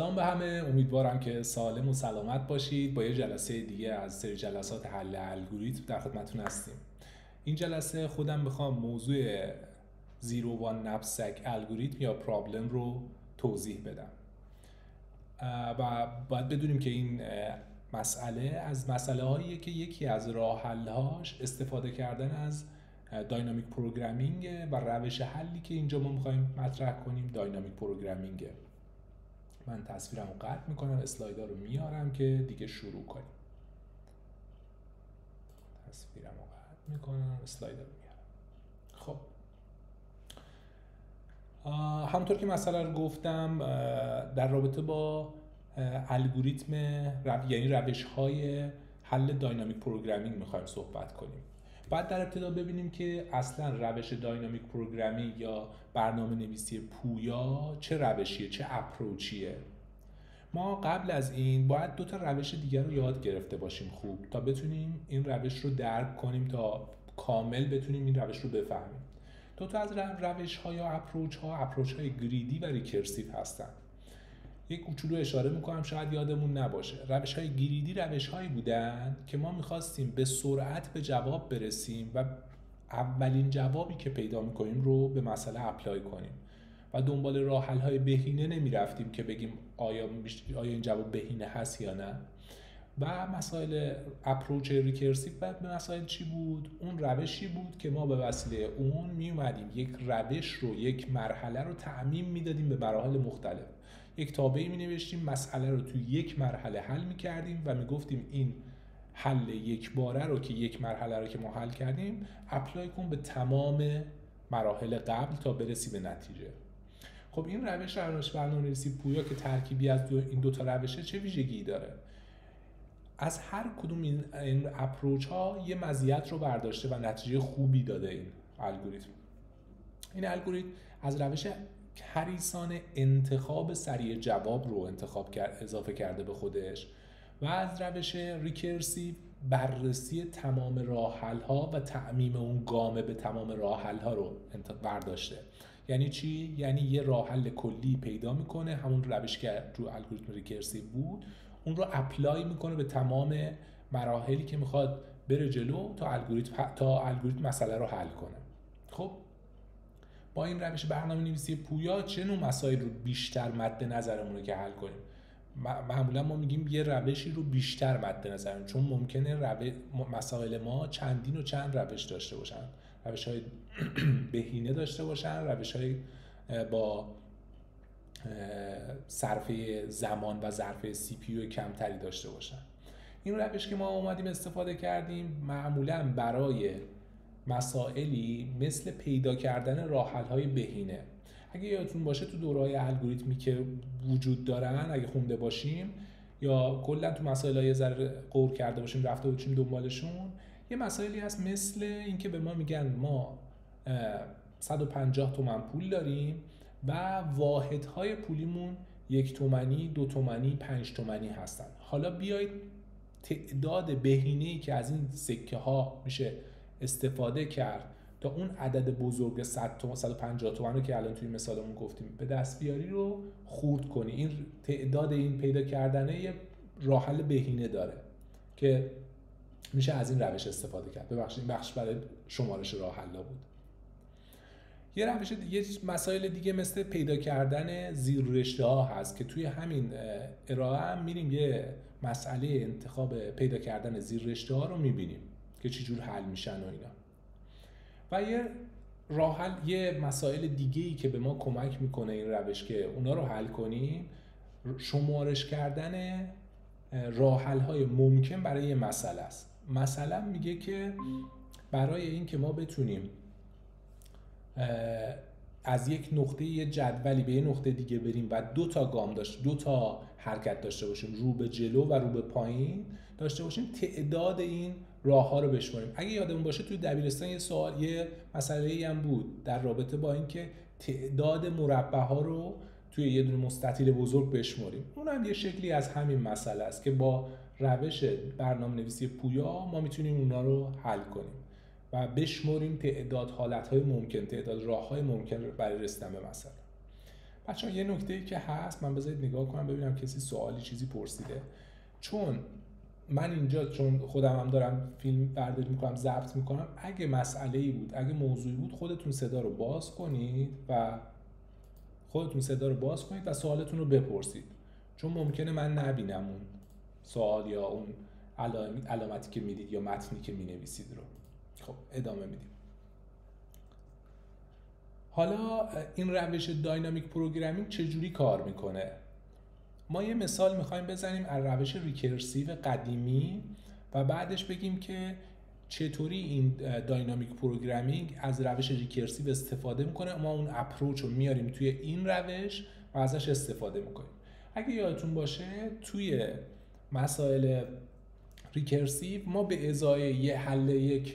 سلام به همه، امیدوارم که سالم و سلامت باشید. با یه جلسه دیگه از سری جلسات حل الگوریتم در خدمتتون هستیم. این جلسه خودم میخوام موضوع زیرو وان نپسک الگوریتم یا پرابلم رو توضیح بدم و باید بدونیم که این مسئله از مسئله هاییه که یکی از راه حل‌هاش استفاده کردن از داینامیک پروگرامینگ و روش حلی که اینجا ما میخوایم مطرح کنیم داینامیک پروگرامینگه. من تصویرم رو قطع میکنم، اسلایدها رو میارم که دیگه شروع کنیم. تصویرم رو قطع میکنم، اسلایدها رو میارم. خب همونطور که مسئله رو گفتم، در رابطه با الگوریتم یعنی روش های حل داینامیک پروگرامینگ میخوایم صحبت کنیم. بعد در ابتدا ببینیم که اصلا روش داینامیک پروگرامینگ یا برنامه نویسی پویا چه روشیه، چه اپروچیه. ما قبل از این باید دو تا روش دیگر رو یاد گرفته باشیم خوب تا بتونیم این روش رو درک کنیم، تا کامل بتونیم این روش رو بفهمیم. دو تا از روش ها یا اپروچ های گریدی و ریکرسیو هستن. یک کوچولو اشاره میکنم شاید یادمون نباشه. روش های گریدی روش هایی بودن که ما میخواستیم به سرعت به جواب برسیم و اولین جوابی که پیدا میکنیم رو به مسئله اپلای کنیم و دنبال راه حل های بهینه نمی رفتیم که بگیم آیا این جواب بهینه هست یا نه. و مسائل اپروچ ریکرسیو به مسائل چی بود؟ اون روشی بود که ما به وسیله اون می اومدیم یک روش رو، یک مرحله رو تعمیم میدادیم به مراحل مختلف. یک تابعی می نوشتیم، مسئله رو توی یک مرحله حل می کردیم و می گفتیم این حل یک باره رو که یک مرحله رو که ما حل کردیم اپلای کن به تمام مراحل قبل تا برسی به نتیجه. خب این روش برنامه‌نویسی پویا که ترکیبی از این دو تا روشه چه ویژگی داره؟ از هر کدوم این اپروچ ها یه مزیت رو برداشته و نتیجه خوبی داده. این الگوریتم از روش حریصانه انتخاب سریع جواب رو اضافه کرده به خودش و از روش ریکرسیو بررسی تمام راه حل ها و تعمیم اون گامه به تمام راه حل ها رو برداشته. یعنی چی؟ یعنی یه راه حل کلی پیدا میکنه، همون روش که رو الگوریتم ریکرسیو بود، اون رو اپلای میکنه به تمام مراحلی که میخواد بره جلو تا الگوریتم مسئله رو حل کنه. خب با این روش برنامه‌نویسی پویا چه نوع مسائل رو بیشتر مد نظرمونه که حل کنیم؟ معمولا ما میگیم یه روشی رو بیشتر مد نظرمون، چون ممکنه مسائل ما چندین و چند روش داشته باشن، روش‌های بهینه داشته باشن، روش‌های با صرفه زمان و ظرف سی پی یو کمتری داشته باشن. این روش که ما اومدیم استفاده کردیم معمولا برای مسائلی مثل پیدا کردن راه حل‌های بهینه. اگه یادتون باشه تو دوره‌های الگوریتمی که وجود دارن، اگه خونده باشیم یا کلا تو مسائل یه ذره غور کرده باشیم رفته باشیم دنبالشون، یه مسائلی هست مثل اینکه به ما میگن ما 150 تومن پول داریم و واحدهای پولیمون 1 تومانی، 2 تومانی، 5 تومانی هستن. حالا بیایید تعداد بهینه‌ای که از این سکه ها میشه استفاده کرد تا اون عدد بزرگ 100 تومن 150 تومن رو که الان توی مثالمون گفتیم به دست بیاری رو خورد کنی. این تعداد این پیدا کردنه یه راه حل بهینه داره که میشه از این روش استفاده کرد. ببخشید این بخش برای شمارش راه حل‌ها بود. یه روش دیگه، مسائل دیگه مثل پیدا کردن زیر رشته ها هست که توی همین ارائه هم میریم یه مسئله انتخاب پیدا کردن زیر رشته ها رو میبینیم که چجور حل میشن و اینا. و یه راه حل، یه مسائل دیگه‌ای که به ما کمک میکنه این روش که اونا رو حل کنیم، شمارش کردن راه حل های ممکن برای یه مسئله است. مثلا میگه که برای این که ما بتونیم از یک نقطه یه جدولی به یه نقطه دیگه بریم و دو تا حرکت داشته باشیم، رو به جلو و رو به پایین داشته باشیم، تعداد این راه ها رو بشماریم. اگه یادمون باشه توی دبیرستان یه مسئله‌ای هم بود در رابطه با این که تعداد مربع ها رو توی یه دونه مستطیل بزرگ بشماریم. اون هم یه شکلی از همین مسئله است که با روش برنامه‌نویسی پویا ما میتونیم اونا رو حل کنیم و بشماریم تعداد حالتهای ممکن، تعداد راههای ممکن برای رسیدن به مسئله. بچه‌ها یه نکته‌ای که هست، من بذارید نگاه کنم ببینم کسی سوالی چیزی پرسیده. چون من اینجا چون خودم هم دارم فیلم برداری میکنم، ضبط میکنم، اگه مسئله‌ای بود، اگه موضوعی بود، خودتون صدا رو باز کنید و سوالتون رو بپرسید، چون ممکنه من نبینم اون سوال یا اون علامتی که میدید یا متنی که مینویسید رو. خب ادامه میدیم. حالا این روش داینامیک پروگرامینگ چجوری کار میکنه؟ ما یه مثال میخوایم بزنیم از روش ریکرسیو قدیمی و بعدش بگیم که چطوری این داینامیک پروگرامینگ از روش ریکرسیو استفاده میکنه، ما اون اپروچ رو میاریم توی این روش و ازش استفاده میکنیم. اگه یادتون باشه توی مسائل ریکرسیو ما به ازای یه حل یک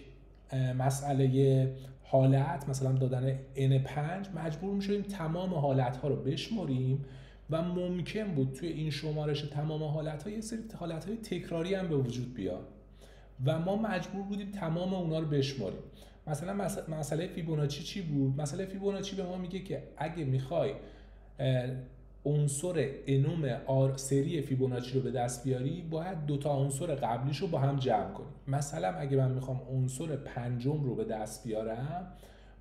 مسئله حالت، مثلا دادن n5، مجبور میشدیم تمام حالت‌ها رو بشماریم و ممکن بود توی این شمارش تمام حالت‌ها یه سری حالت‌های تکراری هم به وجود بیاد و ما مجبور بودیم تمام اونا رو بشماریم. مثلا مسئله فیبوناچی چی بود؟ مسئله فیبوناچی به ما میگه که اگه میخوای عنصر انوم سری فیبوناچی رو به دست بیاری، باید دوتا عنصر قبلیش رو با هم جمع کنی. مثلا اگه من میخوام عنصر پنجم رو به دست بیارم،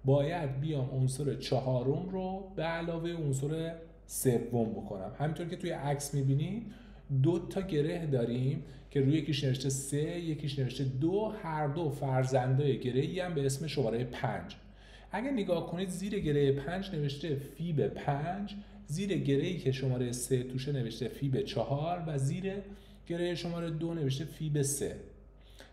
باید بیام عنصر چهارم رو به علاوه عنصر سوم بکنم. همینطور که توی عکس میبینید دو تا گره داریم که روی یکیش نوشته 3، یکیش نوشته 2، هر دو فرزندای گره‌ای هم به اسم شماره 5. اگه نگاه کنید زیر گره 5 نوشته فیب 5، زیر گره‌ای که شماره 3 توشه نوشته فیب 4 و زیر گره شماره 2 نوشته فیب 3.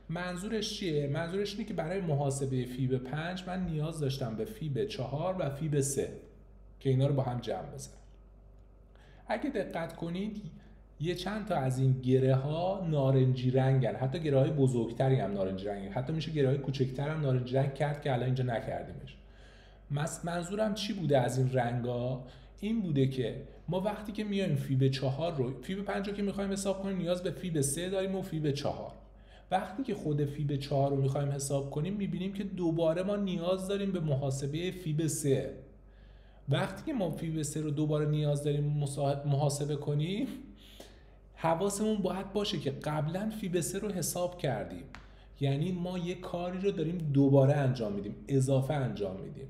منظورش چیه؟ منظورش اینه که برای محاسبه فیب 5 من نیاز داشتم به فیب 4 و فیب 3 که اینا رو با هم جمع بزنم. اگه دقت کنید یه چند تا از این گره ها نارنجی رنگن، حتی گره های بزرگتری هم نارنجی رنگن، حتی میشه گره های کوچکتر هم نارنجی رنگ کرد که الان اینجا نکردیمش. منظورم چی بوده از این رنگا؟ این بوده که ما وقتی که میایم فیب 4 رو، فیب 5 رو که میخوایم حساب کنیم نیاز به فیب 3 داریم و فیب 4. وقتی که خود فیب 4 رو میخوایم حساب کنیم میبینیم که دوباره ما نیاز داریم به محاسبه فیب 3. وقتی که ما فیب 3 رو دوباره نیاز داریم محاسبه کنیم، حواسمون باید باشه که قبلا فیب 3 رو حساب کردیم، یعنی ما یه کاری رو داریم دوباره انجام میدیم، اضافه انجام میدیم.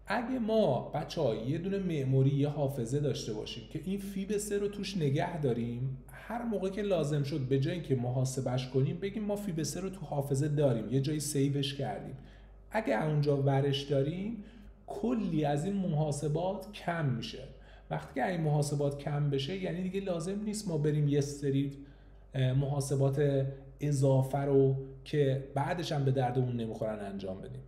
اگه ما بچه‌ها یه دونه مموری، یه حافظه داشته باشیم که این فیب 3 رو توش نگه داریم، هر موقع که لازم شد به جای اینکه محاسبهش کنیم بگیم ما فیب 3 رو تو حافظه داریم، یه جایی سیوش کردیم، اگه اونجا ورش داریم کلی از این محاسبات کم میشه. وقتی که این محاسبات کم بشه یعنی دیگه لازم نیست ما بریم یه سری محاسبات اضافه رو که بعدش هم به دردمون نمیخورن انجام بدیم.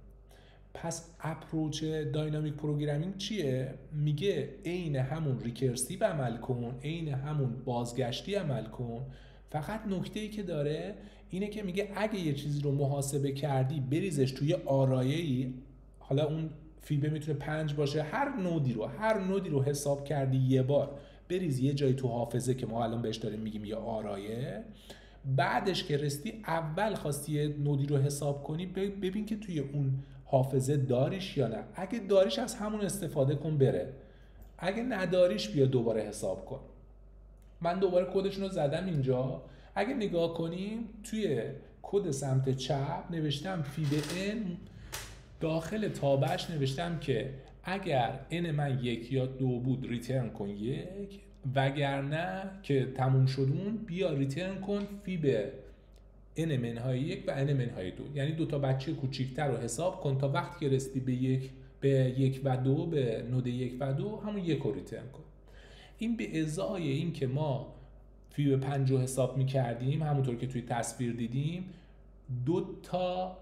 پس اپروچ داینامیک پروگرامینگ چیه؟ میگه عین همون ریکرسیو عمل کن، عین همون بازگشتی عمل کن، فقط نکته‌ای که داره اینه که میگه اگه یه چیزی رو محاسبه کردی بریزش توی آرایه‌ای، حالا اون فیبه میتونه 5 باشه، هر نودی رو حساب کردی یه بار بریز یه جایی تو حافظه که ما الان بهش داریم میگیم یه آرایه. بعدش که رسیدی اول خواستی یه نودی رو حساب کنی، ببین که توی اون حافظه داریش یا نه. اگه داریش از همون استفاده کن بره، اگه نداریش بیا دوباره حساب کن. من دوباره کدشون رو زدم اینجا. اگه نگاه کنیم توی کد سمت چپ نوشتم فیب n، داخل تابعش نوشتم که اگر n من 1 یا 2 بود ریترن کن 1، وگرنه که تموم شدون بیا ریترن کن فیب n منهای 1 و n منهای 2، یعنی دو تا بچه کوچیکتر رو حساب کن تا وقتی که رسیدی به 1 و 2، به نود 1 و 2 همون 1 رو ریترن کن. این به ازای این که ما فیب 5 رو حساب می‌کردیم همونطور که توی تصویر دیدیم 2 تا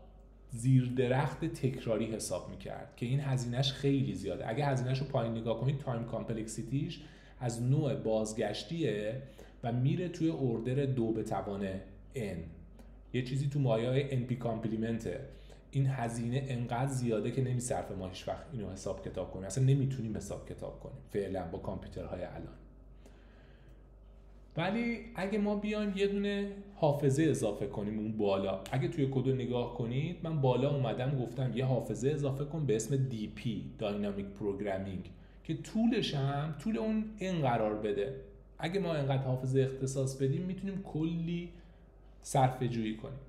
زیر درخت تکراری حساب می‌کرد که این هزینه‌اش خیلی زیاده. اگه هزینه‌شو پایین نگاه کنید تایم کامپلکسیتیش از نوع بازگشتیه و میره توی اوردر 2 به توان n، یه چیزی تو مایه NP کامپلیمنته. این هزینه انقدر زیاده که نمیصرفه ما هیچ وقت اینو حساب کتاب کنیم، اصلا نمیتونیم حساب کتاب کنیم فعلا با کامپیوترهای الان. ولی اگه ما بیایم یه دونه حافظه اضافه کنیم اون بالا، اگه توی کد نگاه کنید من بالا اومدم گفتم یه حافظه اضافه کن به اسم DP داینامیک پروگرامینگ که طولش هم طول اون این قرار بده. اگه ما اینقدر حافظه اختصاص بدیم میتونیم کلی صرفه جویی کنیم.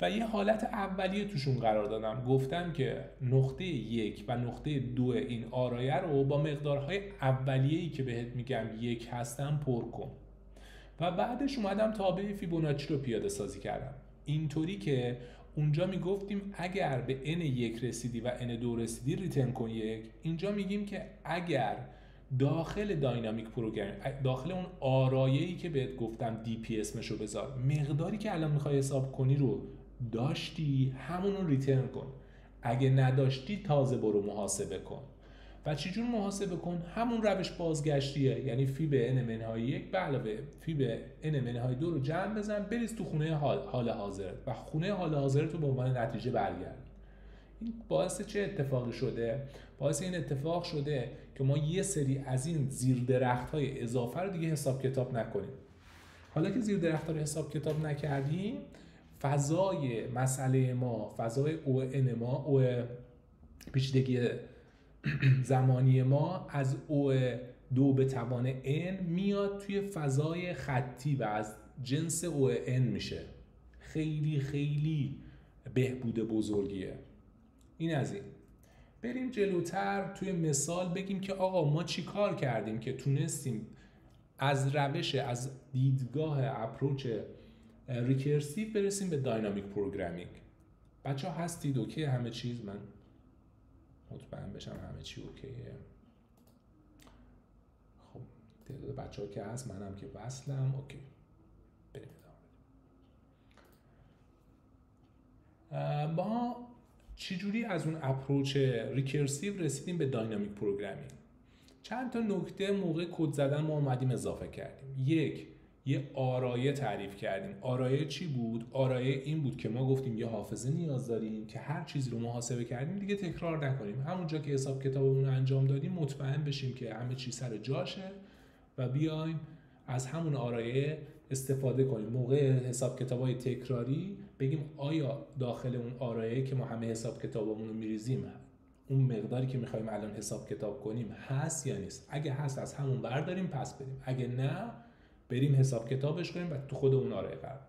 و یه حالت اولیه توشون قرار دادم، گفتم که نقطه 1 و نقطه 2 این آرایه رو با مقدارهای اولیه‌ای که بهت میگم 1 هستن پر کن. و بعدش اومدم تابع فیبوناچی رو پیاده سازی کردم، اینطوری که اونجا میگفتیم اگر به n1 رسیدی و n2 رسیدی ریترن کن 1. اینجا میگیم که اگر داخل داینامیک پروگرام، داخل اون آرایه‌ای که بهت گفتم دی پی اسمشو بذار، مقداری که الان میخوای حساب کنی رو داشتی، همون رو ریترن کن. اگه نداشتی تازه برو محاسبه کن. و چجور محاسبه کن؟ همون روش بازگشتیه، یعنی فی به n منهای 1 به علاوه فی به n منهای 2 رو جمع بزن، بریز تو خونه حال حاضرت و خونه حال حاضرت رو به عنوان نتیجه برگرد. این باعث چه اتفاقی شده؟ باعث این اتفاق شده که ما یه سری از این زیر درخت‌های اضافه رو دیگه حساب کتاب نکنیم. حالا که زیر درخت‌ها رو حساب کتاب نکردیم، فضای مسئله ما، فضای ON ما، او پیچیدگی زمانی ما از O2 به توان N میاد توی فضای خطی و از جنس ON میشه. خیلی خیلی بهبود بزرگیه. این از این. بریم جلوتر توی مثال بگیم که آقا ما چی کار کردیم که تونستیم از روش، از دیدگاه اپروچ ریکرسیو برسیم به داینامیک پروگرامینگ. بچه ها هستید؟ اوکی همه چیز؟ من مطمئن بشم همه چی اوکیه. خب تعداد بچه ها که هست، منم که وصلم. اوکی بریم ادامه. ما چجوری از اون اپروچ ریکرسیو رسیدیم به داینامیک پروگرامینگ؟ چند تا نکته موقع کد زدن ما اومدیم اضافه کردیم. یه آرایه تعریف کردیم. آرایه چی بود؟ آرایه این بود که ما گفتیم یه حافظه نیاز داریم که هر چیزی رو محاسبه کردیم دیگه تکرار نکنیم. همونجا که حساب کتابمون رو انجام دادیم مطمئن بشیم که همه چیز سر جاشه و بیایم از همون آرایه استفاده کنیم. موقع حساب کتابای تکراری بگیم آیا داخل اون آرایه که ما همه حساب کتابمون رو میریزیم اون مقداری که می‌خوایم الان حساب کتاب کنیم هست یا نیست. اگه هست از همون برداریم پس بدیم، اگه نه بریم حساب کتابش کنیم و تو خود اون آرایه قرار.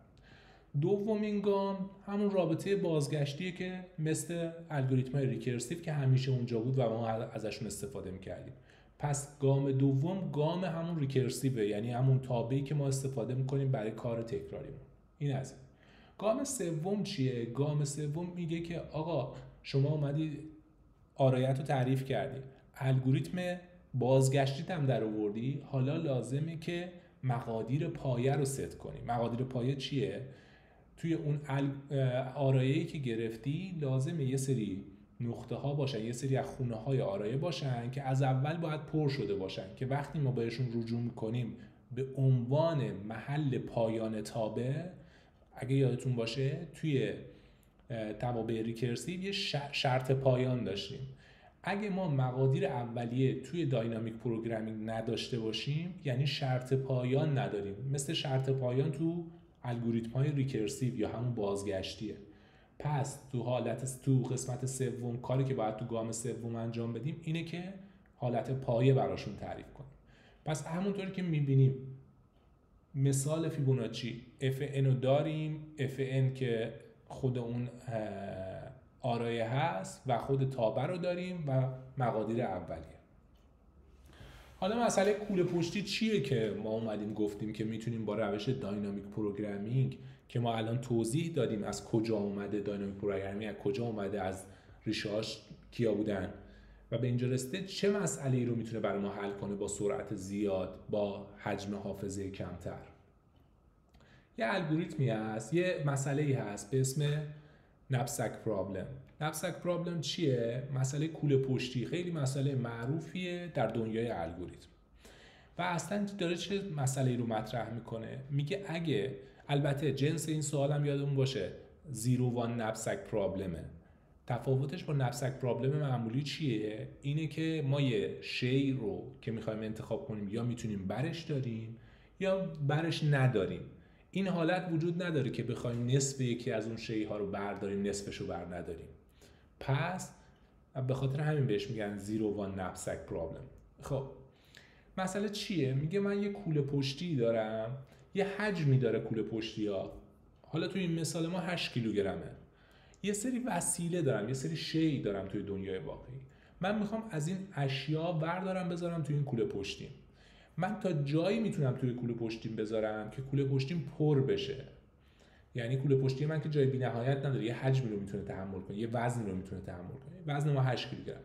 دومین گام همون رابطه بازگشتیه که مثل الگوریتم‌های ریکرسیو که همیشه اونجا بود و ما ازشون استفاده می‌کردیم. پس گام دوم گام همون ریکرسیوه، یعنی همون تابعی که ما استفاده می‌کنیم برای کار تکراریمون. این از این. گام سوم چیه؟ گام سوم میگه که آقا شما اومدی آرایت رو تعریف کردی، الگوریتم بازگشتیت هم در آوردی، حالا لازمه که مقادیر پایه رو ست کنی. مقادیر پایه چیه؟ توی اون آرایه‌ای که گرفتی لازمه یه سری نقطه ها باشن، یه سری از خونه های آرایه باشن که از اول باید پر شده باشن که وقتی ما بهشون رجوع میکنیم به عنوان محل پایان تابع. اگه یادتون باشه توی توابع ریکرسیو یه شرط پایان داشتیم. اگه ما مقادیر اولیه توی داینامیک پروگرامینگ نداشته باشیم یعنی شرط پایان نداریم. مثل شرط پایان تو الگوریتم های ریکرسیو یا همون بازگشتیه. پس تو قسمت سوم کاری که باید تو گام سوم انجام بدیم اینه که حالت پایه براشون تعریف کنیم. پس همونطوری که میبینیم مثال فیبوناچی fn رو داریم، fn که خود اون آرایه هست و خود تابع رو داریم و مقادیر اولیه. حالا مسئله کوله پشتی چیه که ما اومدیم گفتیم که میتونیم با روش داینامیک پروگرامینگ که ما الان توضیح دادیم از کجا اومده داینامیک پروگرامینگ، از کجا اومده، از ریشه‌هاش کیا بودن و به اینجا رسیده، چه مسئله‌ای رو میتونه برای ما حل کنه با سرعت زیاد با حجم حافظه کمتر. یه الگوریتمی هست، یه مسئله‌ای هست به اسم نپسک پرابلم. نپسک پرابلم چیه؟ مسئله کوله پشتی، خیلی مسئله معروفیه در دنیای الگوریتم. و اصلا داره چه مسئله‌ای رو مطرح میکنه؟ میگه اگه، البته جنس این سوالم یادمون باشه 0-1 نپسک پرابلمه. تفاوتش با نپسک پرابلم معمولی چیه؟ اینه که ما یه شی رو که میخوایم انتخاب کنیم یا میتونیم برش داریم یا برش نداریم. این حالت وجود نداره که بخوایم نصف یکی از اون شی‌ها رو برداریم نصفش رو بر نداریم. پس به خاطر همین بهش میگن 0-1 نپسک پرابلم. خب مسئله چیه؟ میگه من یه کوله پشتی دارم، یه حجمی داره کوله پشتی ها. حالا توی این مثال ما 8 کیلوگرمه. یه سری وسیله دارم، یه سری شی دارم توی دنیای واقعی. من میخوام از این اشیا بردارم بذارم توی این کوله پشتیم. من تا جایی میتونم توی کوله پشتیم بذارم که کوله پشتیم پر بشه. یعنی کوله پشتی من که جای بی‌نهایت نداره، یه حجمی رو میتونه تحمل کنه، یه وزنی رو میتونه تحمل کنه. وزن ما 8 کیلوگرم.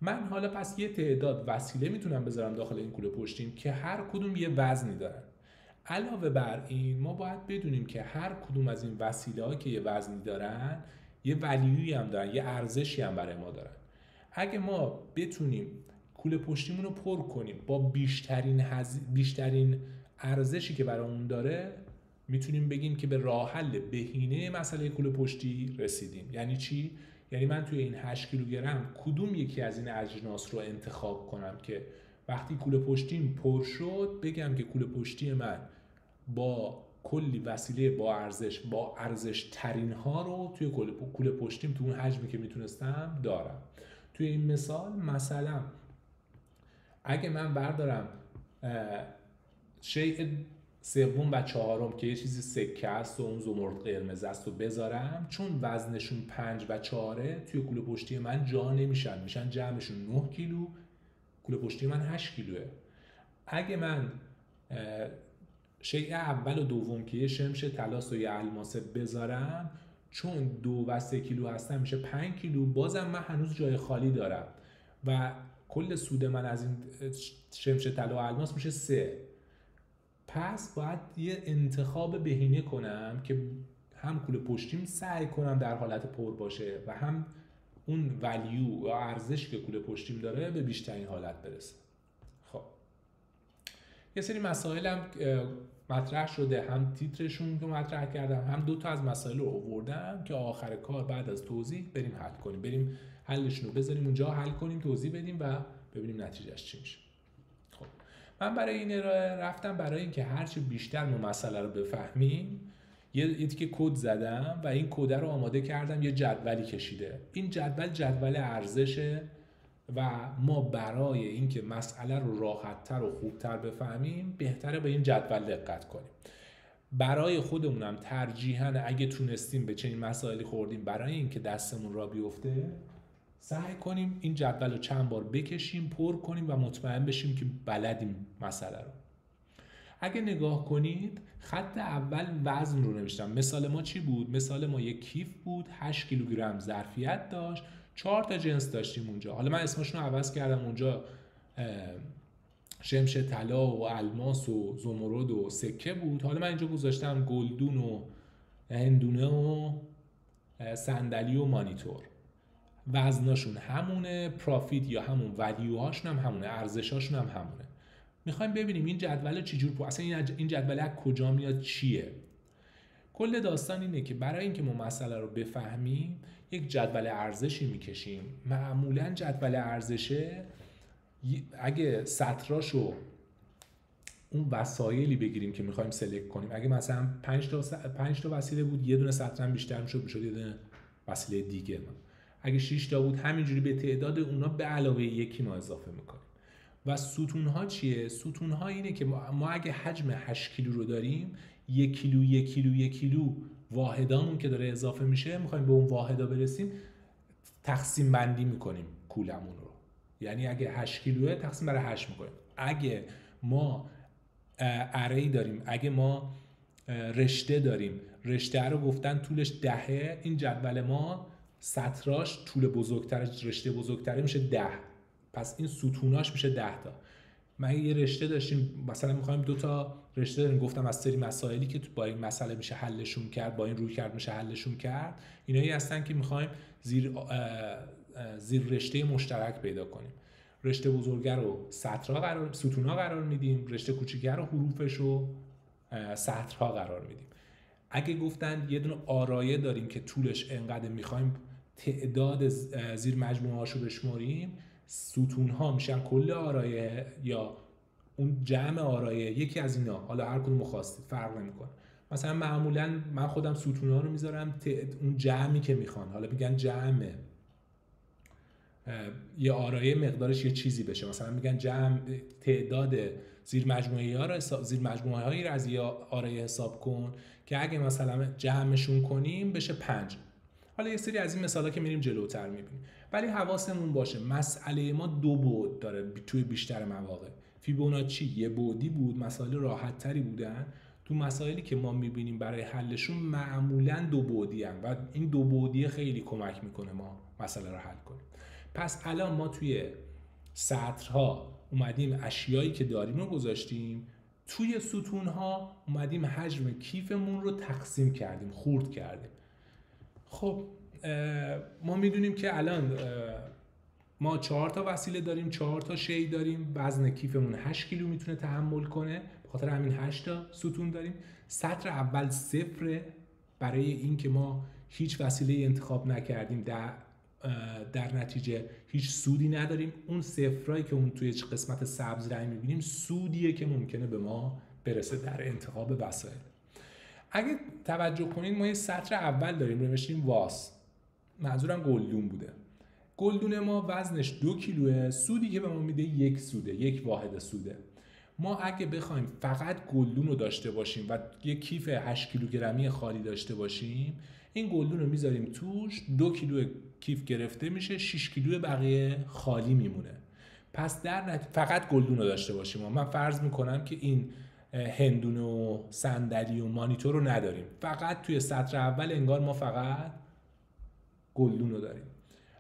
من حالا پس یه تعداد وسیله میتونم بذارم داخل این کوله پشتیم که هر کدوم یه وزنی دارن. علاوه بر این ما باید بدونیم که هر کدوم از این وسیله‌ها که یه وزنی دارن یه ولیویی هم دارن، یه ارزشی هم برای ما دارن. اگه ما بتونیم کوله پشتیمون رو پر کنیم با بیشترین ارزشی که برای اون داره، میتونیم بگیم که به راه حل بهینه مسئله کوله پشتی رسیدیم. یعنی چی؟ یعنی من توی این 8 کیلوگرم کدوم یکی از این اجناس رو انتخاب کنم که وقتی کوله پشتیم پر شد بگم که کوله پشتی من با کلی وسیله با ارزش ترین ها رو توی کوله پشتیم تو اون حجمی که میتونستم دارم. توی این مثلا اگه من بردارم شیء سوم و چهارم که یه چیزی سکه است و اون زمرد قرمز است و بذارم، چون وزنشون 5 و 4 توی کوله پشتی من جا نمیشن، میشن جمعشون 9 کیلو، کوله پشتی من 8 کیلوه. اگه من شیء اول و دوم که یه شمش طلاست و یه الماسه بذارم، چون 2 و 3 کیلو هستن میشه 5 کیلو، بازم من هنوز جای خالی دارم و کل سود من از این شمش طلا و الماس میشه 3. پس باید یه انتخاب بهینه کنم که هم کوله پشتیم سعی کنم در حالت پر باشه و هم اون ولیو یا ارزش که کوله پشتیم داره به بیشترین حالت برسه. خب یه سری مسائل هم مطرح شده، هم تیترشون که مطرح کردم، هم 2 تا از مسائل رو آوردم که آخر کار بعد از توضیح بریم حل کنیم، بریم حلشون رو بذاریم اونجا حل کنیم، توضیح بدیم و ببینیم نتیجهش چی میشه. خب من برای این ارائه رفتم برای اینکه هرچی بیشتر ما مسئله رو بفهمیم یه تیکه کد زدم و این کد رو آماده کردم، یه جدولی کشیده. این جدول ارزشه و ما برای اینکه مسئله رو راحت‌تر و خوبتر بفهمیم بهتره به این جدول دقت کنیم. برای خودمونم ترجیحاً اگه تونستیم به چنین مسائلی خوردیم، برای اینکه دستمون را بیفته سعی کنیم این جدول رو چند بار بکشیم، پر کنیم و مطمئن بشیم که بلدیم مسئله رو. اگه نگاه کنید خط اول وزن رو نوشتم. مثال ما چی بود؟ مثال ما یک کیف بود، 8 کیلوگرم ظرفیت داشت، 4 تا جنس داشتیم اونجا. حالا من اسمشون رو عوض کردم، اونجا شمش طلا و الماس و زمرد و سکه بود، حالا من اینجا گذاشتم گلدون و هندونه و صندلی و مانیتور. وزناشون همونه، پرافیت یا همون ولیوهاشون هم همونه، ارزشاشون هم همونه. میخوایم ببینیم این جدول چجور اصلا این جدول از کجا میاد، چیه. کل داستان اینه که برای اینکه ما مسئله رو بفهمیم یک جدول ارزشی میکشیم. معمولا جدول ارزشه اگه سطراشو اون وسایلی بگیریم که میخوایم سلکت کنیم، اگه مثلا 5 تا وسیله بود، یه دونه سطر هم بیشتر میشد یه دونه وسیله دیگه. اگه 6 تا بود همینجوری به تعداد اونا به علاوه یکی ما اضافه میکنیم. و ستون ها چیه؟ ستون ها اینه که ما اگه حجم 8 کیلو رو داریم، 1 کیلو واحدامون که داره اضافه میشه، میخوایم به اون واحدا برسیم، تقسیم بندی میکنیم کولمون رو. یعنی اگه 8 کیلوه تقسیم بر 8 میکنیم. اگه ما اری داریم، اگه ما رشته داریم، رشته رو گفتن طولش 10، این جدول ما سطراش طول بزرگتر، رشته بزرگتره میشه 10، پس این ستوناش میشه 10 تا. ما یه رشته داشتیم مثلا میخوایم 2 تا رشته داریم، گفتم از سری مسائلی که با این مسئله میشه حلشون کرد، با این روی کرد میشه حلشون کرد، اینایی هستن که میخوایم زیر رشته مشترک پیدا کنیم. رشته بزرگه رو ستونا قرار میدیم، رشته کوچیکه رو حروفش رو سطرها قرار میدیم. اگه گفتن یه دونه آرایه داریم که طولش انقدر، میخوایم تعداد زیر مجموعه هاشو بشماریم، ستون ها میشن کل آرایه یا اون جمع آرایه، یکی از اینا، حالا هر کدوم خواستید فرق نمیکنه. مثلا معمولا من خودم ستون ها رو میذارم اون جمعی که میخوان، حالا میگن جمع یه آرایه مقدارش یه چیزی بشه، مثلا میگن جمع تعداد زیر مجموعه هایی رو از یه آرایه حساب کن که اگه مثلا جمعشون کنیم بشه 5. حالا یه سری از این مثالا که میریم جلوتر میبینیم، ولی حواسمون باشه مسئله ما 2 بعد داره توی بیشتر مواقع. فیبوناچی یه بعدی بود، مسائل راحت تری بودن. تو مسائلی که ما میبینیم برای حلشون معمولاً 2 بعدی هستن و این 2 بعدی خیلی کمک میکنه ما مسئله رو حل کنیم. پس الان ما توی سطرها اومدیم اشیایی که داریم رو گذاشتیم، توی ستونها اومدیم حجم کیفمون رو تقسیم کردیم، خورد کردیم. خب ما میدونیم که الان ما 4 تا وسیله داریم، 4 تا شی داریم، وزن کیفمون 8 کیلو میتونه تحمل کنه، به خاطر همین 8 تا ستون داریم. سطر اول 0 برای این که ما هیچ وسیله انتخاب نکردیم، در نتیجه هیچ سودی نداریم. اون صفرایی که اون توی قسمت سبز رنگ میبینیم سودیه که ممکنه به ما برسه در انتخاب وسایل. اگه توجه کنید ما یه سطر اول داریم نوشتیم واس، منظورم گلدون بوده. گلدون ما وزنش 2 کیلوه، سودی که به ما میده 1 سوده، 1 واحد سوده. ما اگه بخوایم فقط گلدون رو داشته باشیم و یک کیف 8 کیلوگرمی خالی داشته باشیم، این گلدون رو میذاریم توش، 2 کیلو کیف گرفته میشه، 6 کیلو بقیه خالی میمونه. پس در فقط گلدون رو داشته باشیم. من فرض میکنم که این هندونه و صندلی و مانیتور رو نداریم، فقط توی سطر اول انگار ما فقط گلدون رو داریم.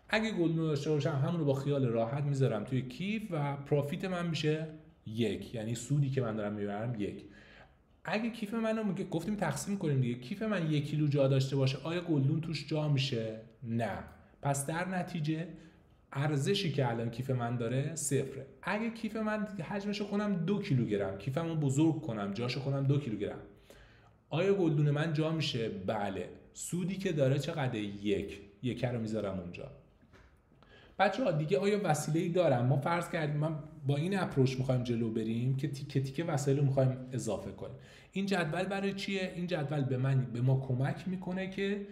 اگه گلدون رو داشته باشم همون رو با خیال راحت میذارم توی کیف و پروفیت من میشه 1، یعنی سودی که من دارم میبرم 1. اگه کیف منو گفتیم تقسیم کنیم دیگه، کیف من 1 کیلو جا داشته باشه آیا گلدون توش جا میشه؟ نه. پس در نتیجه ارزشی که الان کیف من داره 0. اگه کیف من حجمشو کنم 2 کیلوگرم، کیفمو بزرگ کنم، جاشو کنم 2 کیلوگرم، آیا گلدون من جا میشه؟ بله. سودی که داره چقدر؟ 1 رو میذارم اونجا. بچه‌ها دیگه آیا وسیله‌ای دارم؟ ما فرض کردیم من با این اپروچ می‌خوایم جلو بریم که تیکه تیکه وسایل رو می‌خوایم اضافه کنیم. این جدول برای چیه؟ این جدول به ما کمک میکنه که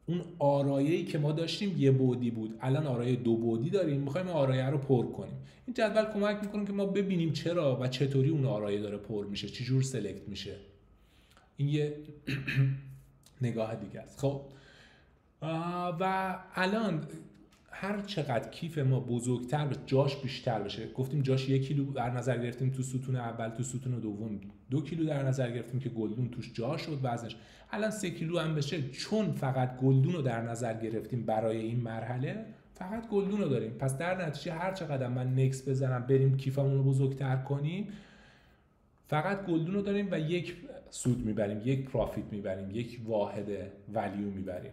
اون آرایه‌ای که ما داشتیم یه بعدی بود، الان آرایه 2 بعدی داریم، می‌خوایم آرایه رو پر کنیم. این جدول کمک میکنه که ما ببینیم چرا و چطوری اون آرایه داره پر میشه، چه جور سلکت میشه. این یه نگاه دیگه است. خب و الان هر چقدر کیف ما بزرگتر بشه، جاش بیشتر بشه، گفتیم جاش 1 کیلو در نظر گرفتیم تو ستون اول، تو ستون دوم 2 کیلو در نظر گرفتیم که گلدون توش جا شد وزنش، الان 3 کیلو هم بشه، چون فقط گلدون رو در نظر گرفتیم برای این مرحله، فقط گلدون رو داریم. پس در نتیجه هر چقدر من نکس بزنم بریم کیفمون رو بزرگتر کنیم، فقط گلدون رو داریم و 1 سود میبریم، 1 پروفیت میبریم، 1 واحد ولیو میبریم.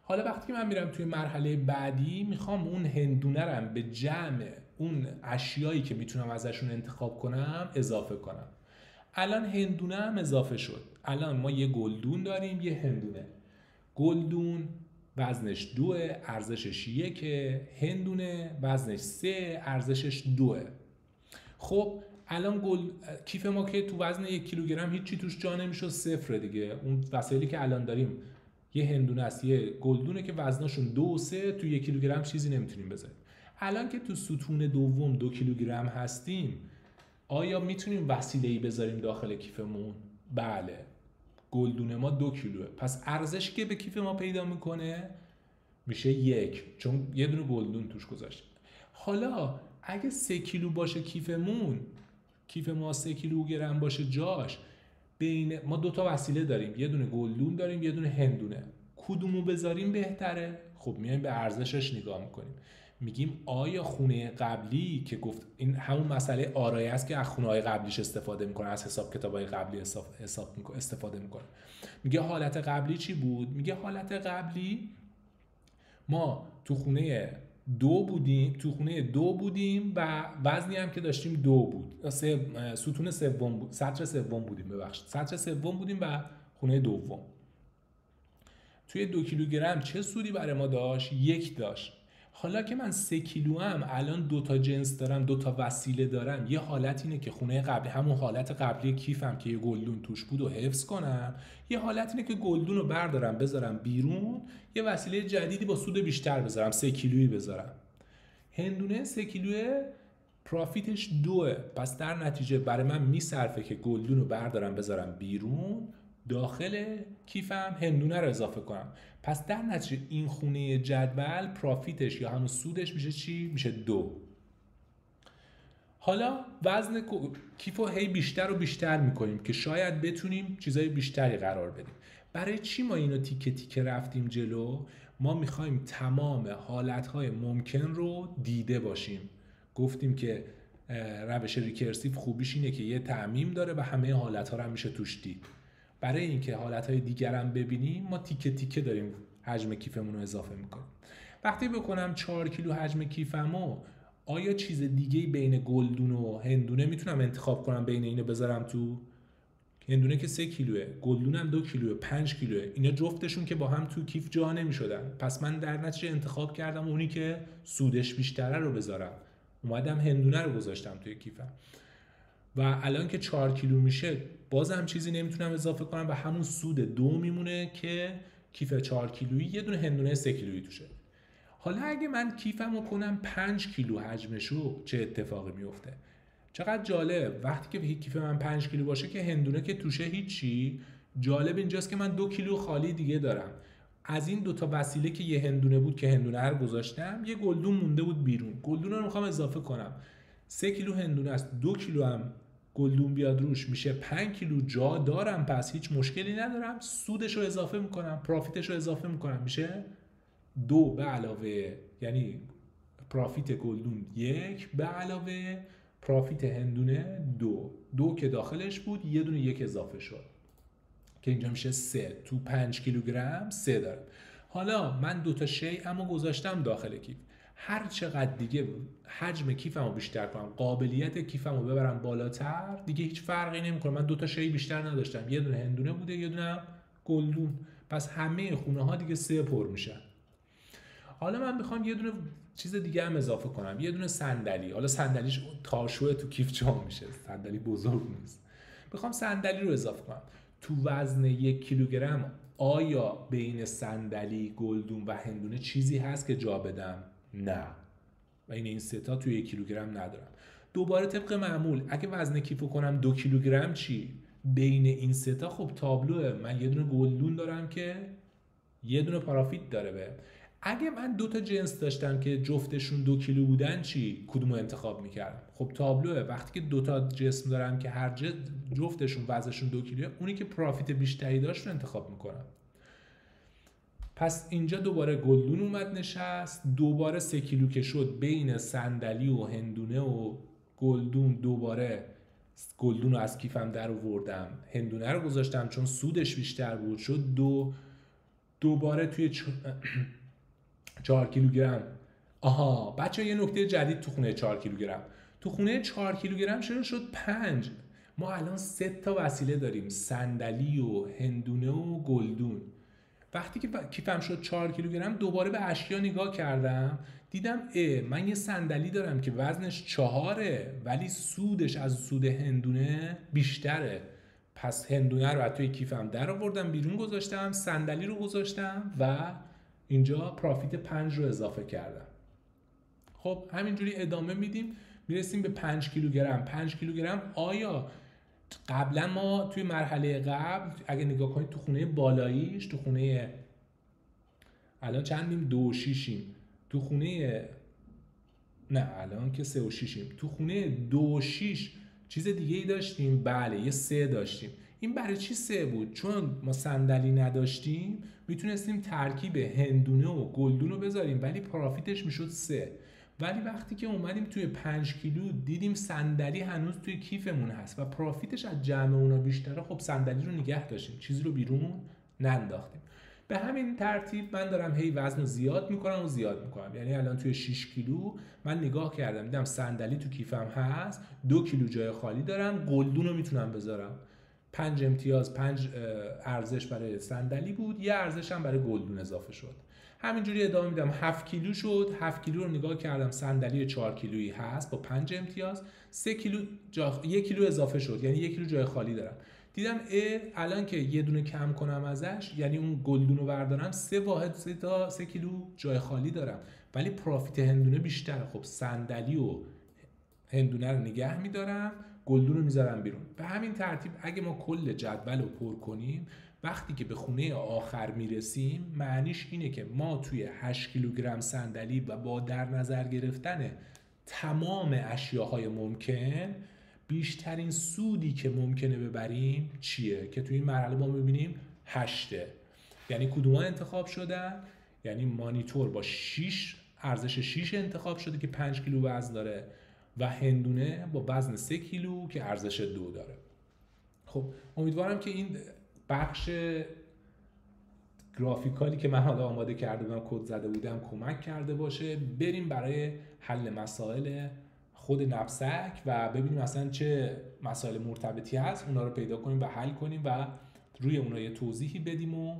حالا وقتی که من میرم توی مرحله بعدی میخوام اون هندونه رم به جمع اون اشیایی که میتونم ازشون انتخاب کنم اضافه کنم. الان هندونه هم اضافه شد. الان ما یه گلدون داریم، یه هندونه. گلدون وزنش 2، ارزشش 1، هندونه وزنش 3، ارزشش 2. خب الان کیف ما که تو وزن 1 کیلوگرم هیچی توش جا نمیشه، 0 دیگه. اون وسایلی که الان داریم یه هندونه است، یه گلدونه که وزنشون 2 و 3، تو 1 کیلوگرم چیزی نمیتونیم بذاریم. الان که تو ستون دوم 2 کیلوگرم هستیم، آیا میتونیم وسیله‌ای بذاریم داخل کیفمون؟ بله. گلدون ما 2 کیلوه، پس ارزشی که به کیف ما پیدا میکنه میشه 1، چون یه دونه گلدون توش گذاشتیم. حالا اگه 3 کیلو باشه کیفمون، کیف ما 3 کیلوگرم باشه جاش، بین ما 2 تا وسیله داریم، یه دونه گلدون داریم، یه دونه هندونه، کدومو بذاریم بهتره؟ خب میایم به ارزشش نگاه میکنیم، میگیم آیا خونه قبلی که گفت این همون مسئله آرایه است که از خونه‌های قبلیش استفاده میکنه، از حساب کتاب‌های قبلی استفاده میکنه. میگه حالت قبلی چی بود؟ میگه حالت قبلی ما تو خونه 2 بودیم و وزنی هم که داشتیم 2 بود، ستون سوم بود، سطر سوم بودیم، ببخشید سطر سوم بودیم و خونه دوم. توی 2 کیلوگرم چه سودی برای ما داشت؟ 1 داشت. حالا که من 3 کیلو هم الان 2 تا جنس دارم، 2 تا وسیله دارم، یه حالت اینه که خونه قبلی همون حالت قبلی کیفم که یه گلدون توش بود و حفظ کنم، یه حالت اینه که گلدون رو بردارم بذارم بیرون، یه وسیله جدیدی با سود بیشتر بذارم، 3 کیلویی بذارم. هندونه 3 کیلوه پرافیتش 2، پس در نتیجه برای من میصرفه که گلدون رو بردارم بذارم بیرون، داخل کیفم هندونه رو اضافه کنم. پس در نتیجه این خونه جدول پرافیتش یا همون سودش میشه چی؟ میشه 2. حالا وزن کیف رو هی بیشتر و بیشتر میکنیم که شاید بتونیم چیزای بیشتری قرار بدیم. برای چی ما اینو تیکه تیکه رفتیم جلو؟ ما میخوایم تمام حالتهای ممکن رو دیده باشیم. گفتیم که روش ریکرسیو خوبیش اینه که یه تعمیم داره و همه حالتها رو هم میشه توش دید. برای اینکه حالتهای دیگر هم ببینیم ما تیکه تیکه داریم حجم کیفمون رو اضافه میکنیم. وقتی بکنم 4 کیلو حجم کیفمو، آیا چیز دیگه‌ای بین گلدون و هندونه میتونم انتخاب کنم بین اینو بذارم تو؟ هندونه که 3 کیلوه، گلدون هم 2 کیلوه، 5 کیلوه، اینا جفتشون که با هم تو کیف جا نمیشدن. پس من در نتیجه انتخاب کردم اونی که سودش بیشتره رو بذارم، اومدم هندونه رو گذاشتم توی کیفم. و الان که 4 کیلو میشه بازم چیزی نمیتونم اضافه کنم و همون سود 2 میمونه که کیف 4 کیلویی یه دونه هندونه 3 کیلویی توشه. حالا اگه من کیفمو کنم 5 کیلو حجمشو، چه اتفاقی میفته؟ چقدر جالب، وقتی که کیف من 5 کیلو باشه که هندونه که توشه هیچی، جالب اینجاست که من 2 کیلو خالی دیگه دارم. از این 2 تا وسیله که یه هندونه بود که هندونه رو گذاشتم، یه گلدون مونده بود بیرون، گلدون رو میخوام اضافه کنم. 3 کیلو هندونه است، 2 کیلو هم گلدون بیاد روش، میشه 5 کیلو جا دارم، پس هیچ مشکلی ندارم. سودش رو اضافه میکنم، پرافیتش رو اضافه میکنم، میشه 2 به علاوه، یعنی پرافیت گلدون 1 به علاوه پرافیت هندونه 2 که داخلش بود یه دونه 1 اضافه شد که اینجا میشه 3. تو 5 کیلوگرم 3 دارم. حالا من 2 تا شیء گذاشتم داخل کیف، هر چقدر دیگه حجم کیفمو بیشتر کنم، قابلیت کیفمو ببرم بالاتر، دیگه هیچ فرقی نمیکنه. من 2 تا شیء بیشتر نداشتم، یه دونه هندونه بوده، یه دونه گلدون، پس همه خونه ها دیگه 3 پر میشن. حالا من میخوام یه دونه چیز دیگه هم اضافه کنم، یه دونه صندلی. حالا صندلیش تاشوه تو کیف جا میشه، صندلی بزرگ نیست. میخوام صندلی رو اضافه کنم. تو وزن 1 کیلوگرم آیا بین صندلی، گلدون و هندونه چیزی هست که جا بدم؟ نه. و این سه تا توی 1 کیلوگرم ندارم. دوباره طبق معمول اگه وزن کیفو کنم 2 کیلوگرم چی؟ بین این سه تا خب تابلوه، من یه دونه گلدون دارم که یه دونه پارافیت داره به. اگه من 2 تا جنس داشتم که جفتشون 2 کیلو بودن چی؟ کدومو انتخاب میکردم؟ خب تابلوه، وقتی که 2 تا جسم دارم که هر جفتشون وزنشون 2 کیلوه، اونی که پرافیت بیشتری داشت رو انتخاب میکنم. پس اینجا دوباره گلدون اومد نشست، دوباره 3 کیلو که شد بین صندلی و هندونه و گلدون، دوباره گلدون رو از کیفم در آوردم، هندونه رو گذاشتم چون سودش بیشتر بود، شد 2. دوباره توی 4 کیلوگرم. آها بچه یه نکته جدید تو خونه 4 کیلوگرم، تو خونه 4 کیلوگرم شد 5. ما الان 3 تا وسیله داریم، صندلی و هندونه و گلدون. وقتی که کیفم شد 4 کیلوگرم دوباره به اشیا نگاه کردم، دیدم من یه صندلی دارم که وزنش 4 ولی سودش از سود هندونه بیشتره. پس هندونه رو توی کیفم در آوردم بیرون گذاشتم، صندلی رو گذاشتم و اینجا پرافیت 5 رو اضافه کردم. خب همینجوری ادامه میدیم، میرسیم به 5 کیلوگرم. 5 کیلوگرم آیا قبلا ما توی مرحله قبل اگه نگاه کنید تو خونه بالاییش، تو خونه الان چندیم 2 و 6یم، تو خونه نه الان که 3 و 6یم، تو خونه 2 و 6 چیز دیگه ای داشتیم، بله یه 3 داشتیم. این برای چی 3 بود؟ چون ما صندلی نداشتیم، میتونستیم ترکیب هندونه و گلدون رو بذاریم ولی پرافیتش میشد 3. ولی وقتی که اومدیم توی 5 کیلو دیدیم صندلی هنوز توی کیفمون هست و پرافیتش از جمع اونا بیشتره، خب صندلی رو نگه داشتیم، چیزی رو بیرون ننداختیم. به همین ترتیب من دارم هی وزن زیاد میکنم. یعنی الان توی 6 کیلو من نگاه کردم دیدم صندلی تو کیفم هست، 2 کیلو جای خالی دارم، گلدون رو میتونم بذارم. 5 امتیاز، 5 ارزش برای صندلی بود، یه ارزش هم برای گلدون اضافه شد. همینجوری ادامه میدم. 7 کیلو شد. 7 کیلو رو نگاه کردم، صندلی 4 کیلویی هست با 5 امتیاز. 3 کیلو 1 کیلو اضافه شد، یعنی 1 کیلو جای خالی دارم. دیدم الان که یه دونه کم کنم ازش، یعنی اون گلدون رو بردارم، 3 کیلو جای خالی دارم، ولی پروفیت هندونه بیشتره. خب صندلی و هندونه رو نگه میدارم، گلدون رو میذارم بیرون. به همین ترتیب اگه ما کل جدول رو پر کنیم، وقتی که به خونه آخر میرسیم، معنیش اینه که ما توی 8 کیلوگرم صندلی و با در نظر گرفتن تمام اشیاهای ممکن، بیشترین سودی که ممکنه ببریم چیه؟ که توی این مرحله ما میبینیم 8. یعنی کدوم انتخاب شدن؟ یعنی مانیتور با 6 ارزش 6 انتخاب شده که 5 کیلو وزن داره و هندونه با وزن 3 کیلو که ارزش 2 داره. خب امیدوارم که این بخش گرافیکالی که من حالا آماده کرده بودم، کد زده بودم، کمک کرده باشه. بریم برای حل مسائل خود نفسک و ببینیم اصلا چه مسائل مرتبطی هست، اونا رو پیدا کنیم و حل کنیم و روی اونا یه توضیحی بدیم و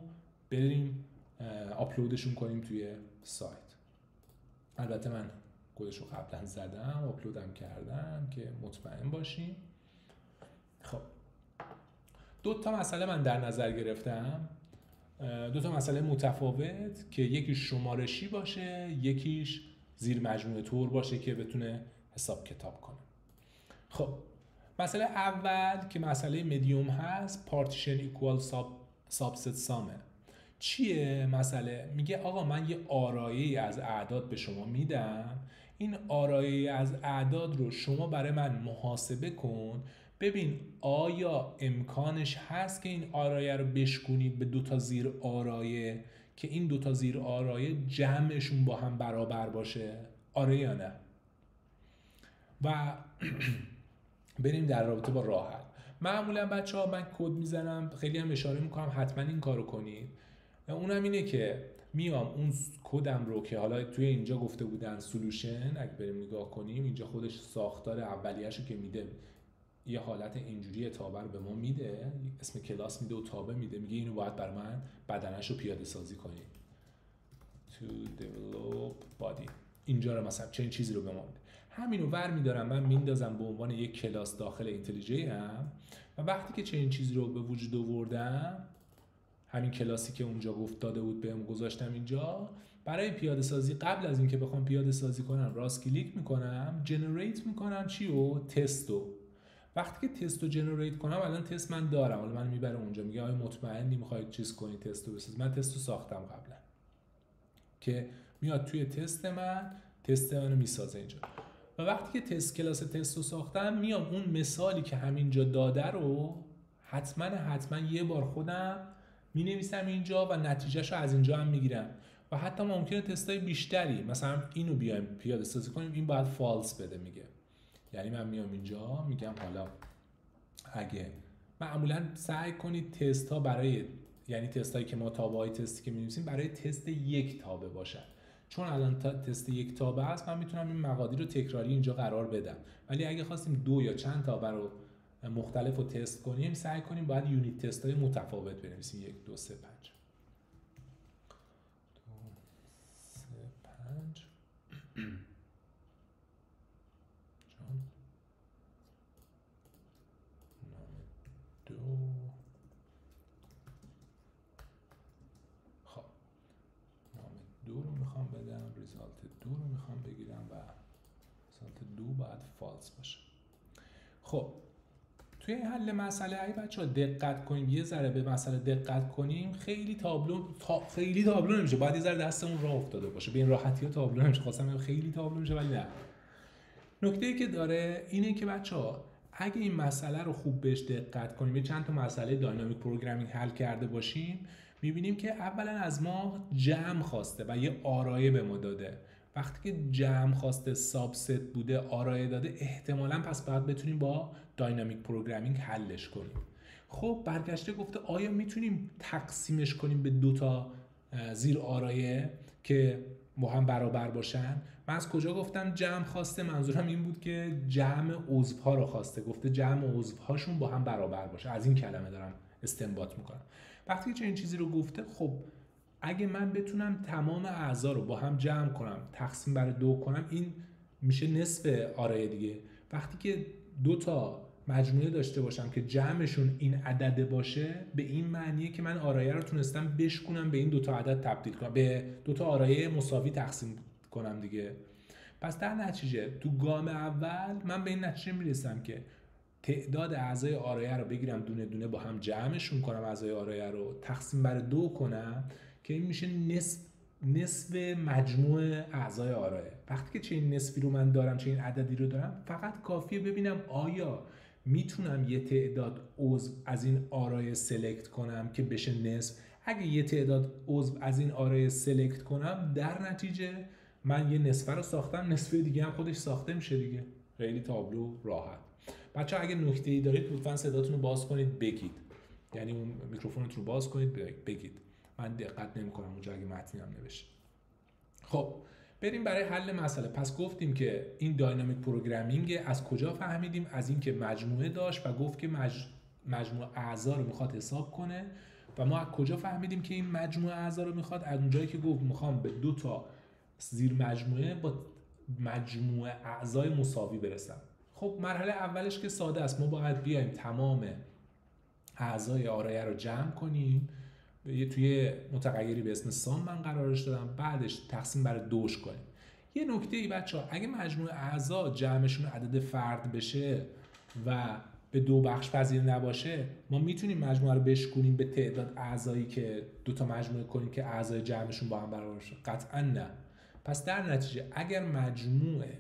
بریم آپلودشون کنیم توی سایت. البته من کدش رو قبلا زدم، آپلودم کردم که مطمئن باشیم. خب 2 تا مسئله من در نظر گرفتم، 2 تا مسئله متفاوت که یکیش شمارشی باشه، یکیش زیر مجموعه طور باشه که بتونه حساب کتاب کنه. خب مسئله اول که مسئله مدیوم هست، پارتیشن ایکوال سابست سامه. چیه مسئله؟ میگه آقا من یه آرایه‌ای از اعداد به شما میدم، این آرایه از اعداد رو شما برای من محاسبه کن، ببین آیا امکانش هست که این آرایه رو بشکنید به 2 تا زیر آرایه که این 2 تا زیر آرایه جمعشون با هم برابر باشه، آره یا نه؟ و بریم در رابطه با راه حل. معمولا بچه‌ها من کد میزنم، خیلی هم اشاره میکنم حتما این کارو کنید. اونم اینه که میام اون کدم رو که حالا توی اینجا گفته بودن سولوشن، اگه بریم نگاه کنیم اینجا خودش ساختار اولیه‌شو که میده یه حالت اینجوری تابه رو به ما میده، اسم کلاس میده و تابه میده، میگه اینو باید بر من بدنشو پیاده سازی کنید to develop body. اینجا رو مثلا چه چیزی رو به ما میده، همینو ور میدارم من میندازم به عنوان یک کلاس داخل اینتلیجی هم و وقتی که چه این چیزی رو به وجود آوردم، همین کلاسی که اونجا گفت داده بود بهم گذاشتم اینجا، برای پیاده سازی قبل از اینکه بخوام پیاده سازی کنم راست کلیک میکنم، جنریت میکنم چیو؟ تستو. وقتی که تستو جنریت کنم، الان تست من دارم، حالا من میبره اونجا میگه آیا مطمئنی میخواید چیز کنی تستو بساز. من تستو ساختم قبلا که میاد توی تست منو میسازه اینجا. و وقتی که کلاس تستو ساختم، میام اون مثالی که همینجا داده رو حتما یه بار خودم مینویسم اینجا و نتیجهشو از اینجا هم میگیرم و حتی ممکنه تستای بیشتری، مثلا اینو بیایم پیاده سازی کنیم، این باید فالس بده میگه. یعنی من میام اینجا میگم حالا اگه معمولا سعی کنید تست ها برای، یعنی تست هایی که ما تابه های تستی که می‌نویسیم برای تست 1 تابه باشن، چون الان تست 1 تابه است من میتونم این مقادیر رو تکراری اینجا قرار بدم، ولی اگه خواستیم 2 یا چند تابه رو مختلف رو تست کنیم، سعی کنیم باید یونیت تست های متفاوت بنویسیم. 1 2 3 5 خب نام 2 رو میخوام بدم، ریزالت 2 رو میخوام بگیرم و ریزالت 2 باید فالس باشه. خب توی حل مسئله ای بچه‌ها دقت کنیم، یه ذره به مسئله دقت کنیم، خیلی تابلو نمیشه، باید یه ذره دستمون راه افتاده باشه، به این راحتی ها تابلو نمیشه. خواستم خیلی تابلو میشه ولی نه. نکته‌ای که داره اینه که بچه‌ها اگه این مسئله رو خوب بهش دقت کنیم، یه چند تا مسئله داینامیک پروگرامینگ حل کرده باشیم، می‌بینیم که اولا از ما جمع خواسته و یه آرایه به ما داده. وقتی که جمع خواسته سابست بوده آرایه داده، احتمالاً پس باید بتونیم با داینامیک پروگرامینگ حلش کنیم. خب برگشته گفته آیا میتونیم تقسیمش کنیم به 2 تا زیر آرایه که با هم برابر باشن؟ من از کجا گفتم جمع خواسته؟ منظورم این بود که جمع عضوها رو خواسته، گفته جمع عضوهاشون با هم برابر باشه، از این کلمه دارم استنباط میکنم. وقتی که این چیزی رو گفته، خب اگه من بتونم تمام اعضا رو با هم جمع کنم تقسیم بر 2 کنم، این میشه نصف آرای دیگه. وقتی که 2 تا مجموعه داشته باشم که جمعشون این عدد باشه، به این معنیه که من آرایه رو تونستم بشکنم به این 2 تا عدد تبدیل کنم، به 2 تا آرایه مساوی تقسیم کنم دیگه. پس در نتیجه تو گام اول من به این نتیجه میرسم که تعداد اعضای آرایه رو بگیرم دونه دونه با هم جمعشون کنم، اعضای آرایه رو تقسیم بر 2 کنم که این میشه نصف مجموع اعضای آرایه. وقتی که چنین نصفی رو من دارم، چنین عددی رو دارم، فقط کافیه ببینم آیا میتونم یه تعداد عضو از این آرایه سلکت کنم که بشه نصف. اگه یه تعداد عضو از این آرایه سلکت کنم، در نتیجه من یه نصفه رو ساختم، نصفه دیگه هم خودش ساخته میشه دیگه. خیلی تابلو راحت. بچه اگه نکته‌ای دارید لطفاً صداتون رو باز کنید بگید، یعنی اون میکروفونتون رو باز کنید بگید، من دقت نمی‌کنم اونجا اگه متنی هم نوشته. خب بریم برای حل مسئله. پس گفتیم که این داینامیک پروگرامینگ از کجا فهمیدیم؟ از اینکه مجموعه داشت و گفت که مجموعه اعضا رو میخواد حساب کنه. و ما از کجا فهمیدیم که این مجموعه اعضا رو میخواد؟ از اونجایی که گفت میخوام به 2 تا زیر مجموعه با مجموعه اعضای مساوی برسم. خب مرحله اولش که ساده است، ما باید بیایم تمام اعضای آرایه رو جمع کنیم، توی متغیری به اسم سام من قرارش دادم، بعدش تقسیم بر 2 کنیم. یه نکته ای بچه‌ها، اگه مجموعه اعضا جمعشون عدد فرد بشه و به 2 بخش پذیر نباشه، ما میتونیم مجموعه رو بشکنیم به تعداد اعضایی که 2 تا مجموعه کنیم که اعضای جمعشون با هم برابر شه؟ قطعا نه. پس در نتیجه اگر مجموعه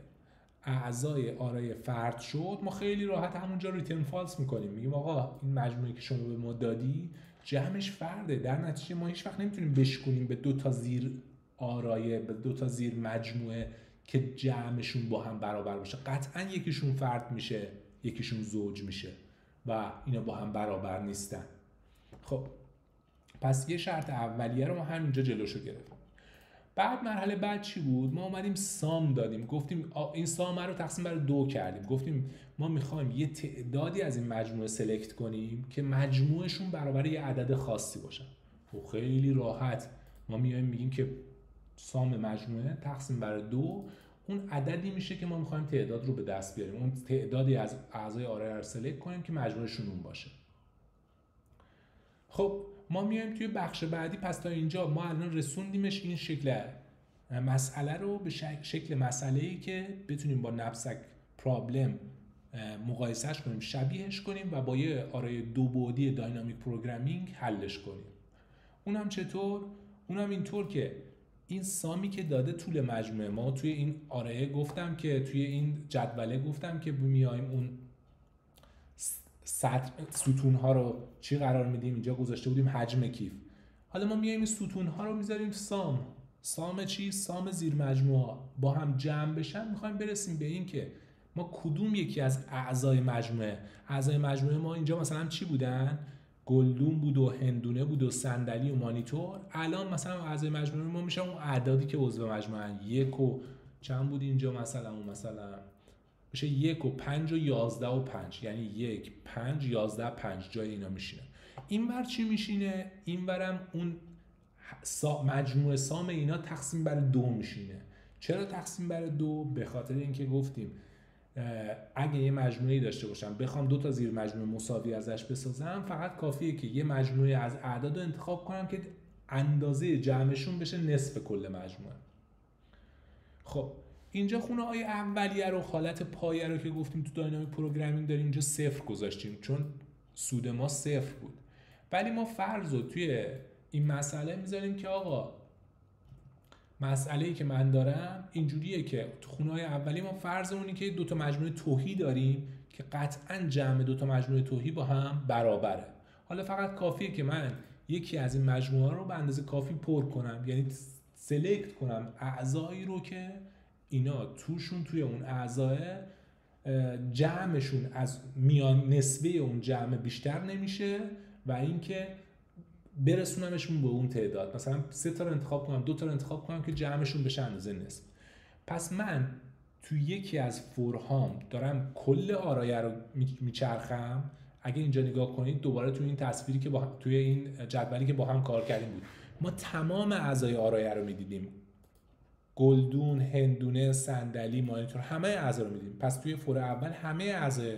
اعضای آرایه فرد شد، ما خیلی راحت همونجا ریترن فالس میکنیم، میگیم آقا این مجموعه که شما به ما دادی جمعش فرده. در نتیجه ما هیچ وقت نمیتونیم بشکنیم به 2 تا زیر آرایه، به 2 تا زیر مجموعه که جمعشون با هم برابر باشه. قطعا یکیشون فرد میشه، یکیشون زوج میشه و اینا با هم برابر نیستن. خب پس یه شرط اولیه رو ما همینجا جلوشو گرفتیم. بعد مرحله بعد چی بود؟ ما اومدیم سام دادیم، گفتیم این سام رو تقسیم بر 2 کردیم، گفتیم ما میخوایم یه تعدادی از این مجموعه سلکت کنیم که مجموعشون برابر یه عدد خاصی باشن. خب خیلی راحت ما میایم میگیم که سام مجموعه تقسیم بر 2 اون عددی میشه که ما میخوایم تعداد رو به دست بیاریم، اون تعدادی از اعضای آرایه رو سلکت کنیم که مجموعشون اون باشه. خب ما میایم توی بخش بعدی. پس تا اینجا ما الان رسوندیمش این شکل مسئله رو به شکل مسئله‌ای که بتونیم با نبسک پرابلم مقایسهش کنیم، شبیهش کنیم و با یه آرای 2 بعدی داینامیک پروگرامینگ حلش کنیم. اونم چطور؟ اونم اینطور که این سامی که داده طول مجموعه، ما توی این آرایه گفتم که توی این جدوله گفتم که میایم اون ستون ها رو چی قرار میدیم؟ اینجا گذاشته بودیم حجم کیف. حالا ما میایم این ستون ها رو میذاریم سام چی؟ سام زیر مجموعه با هم جمع بشن. میخوایم برسیم به این که ما کدوم یکی از اعضای مجموعه ما اینجا مثلا چی بودن؟ گلدون بود و هندونه بود و صندلی و مانیتور. الان مثلا اعضای مجموعه ما میشن اون اعدادی که عضو مجموعه 1 و چند بود اینجا، مثلا میشه 1 و 5 و 11 و 5، یعنی 1 5 11 5 جای اینا میشینه. این ور چی میشینه؟ این ورم اون مجموعه سام اینا تقسیم بر 2 میشینه. چرا تقسیم بر 2؟ به خاطر اینکه گفتیم اگه یه مجموعه‌ای داشته باشم بخوام 2 تا زیر مجموعه مساوی ازش بسازم، فقط کافیه که یه مجموعه از اعداد رو انتخاب کنم که اندازه جمعشون بشه نصف کل مجموعه. خب اینجا خونه های اولیه رو، حالت پایه رو که گفتیم تو داینامیک پروگرامینگ داریم اینجا 0 گذاشتیم چون سود ما 0 بود. ولی ما فرض رو توی این مسئله میذاریم که آقا مسئله‌ای که من دارم اینجوریه که تو خونه‌های اولی ما فرضمون که 2 تا مجموعه توهی داریم که قطعاً جمع 2 تا مجموعه توهی با هم برابره. حالا فقط کافیه که من یکی از این مجموعه رو به اندازه کافی پر کنم، یعنی سلکت کنم اعضایی رو که اینا توشون توی اون اعضای جمعشون از میان نسبه اون جمع بیشتر نمیشه و اینکه برسونمشون به اون تعداد. مثلا 3 تا رو انتخاب کنم، 2 تا رو انتخاب کنم که جمعشون بشه اندازه نصف. پس من توی یکی از فورهام دارم کل آرایه رو میچرخم. اگه اینجا نگاه کنید دوباره توی این تصویری که توی این جدولی که با هم کار کردیم بود، ما تمام اعضای آرایه رو میدیدیم، گلدون، هندونه، صندلی، مانیتور، همه اعضا رو میدیم. پس توی فور اول همه اعضای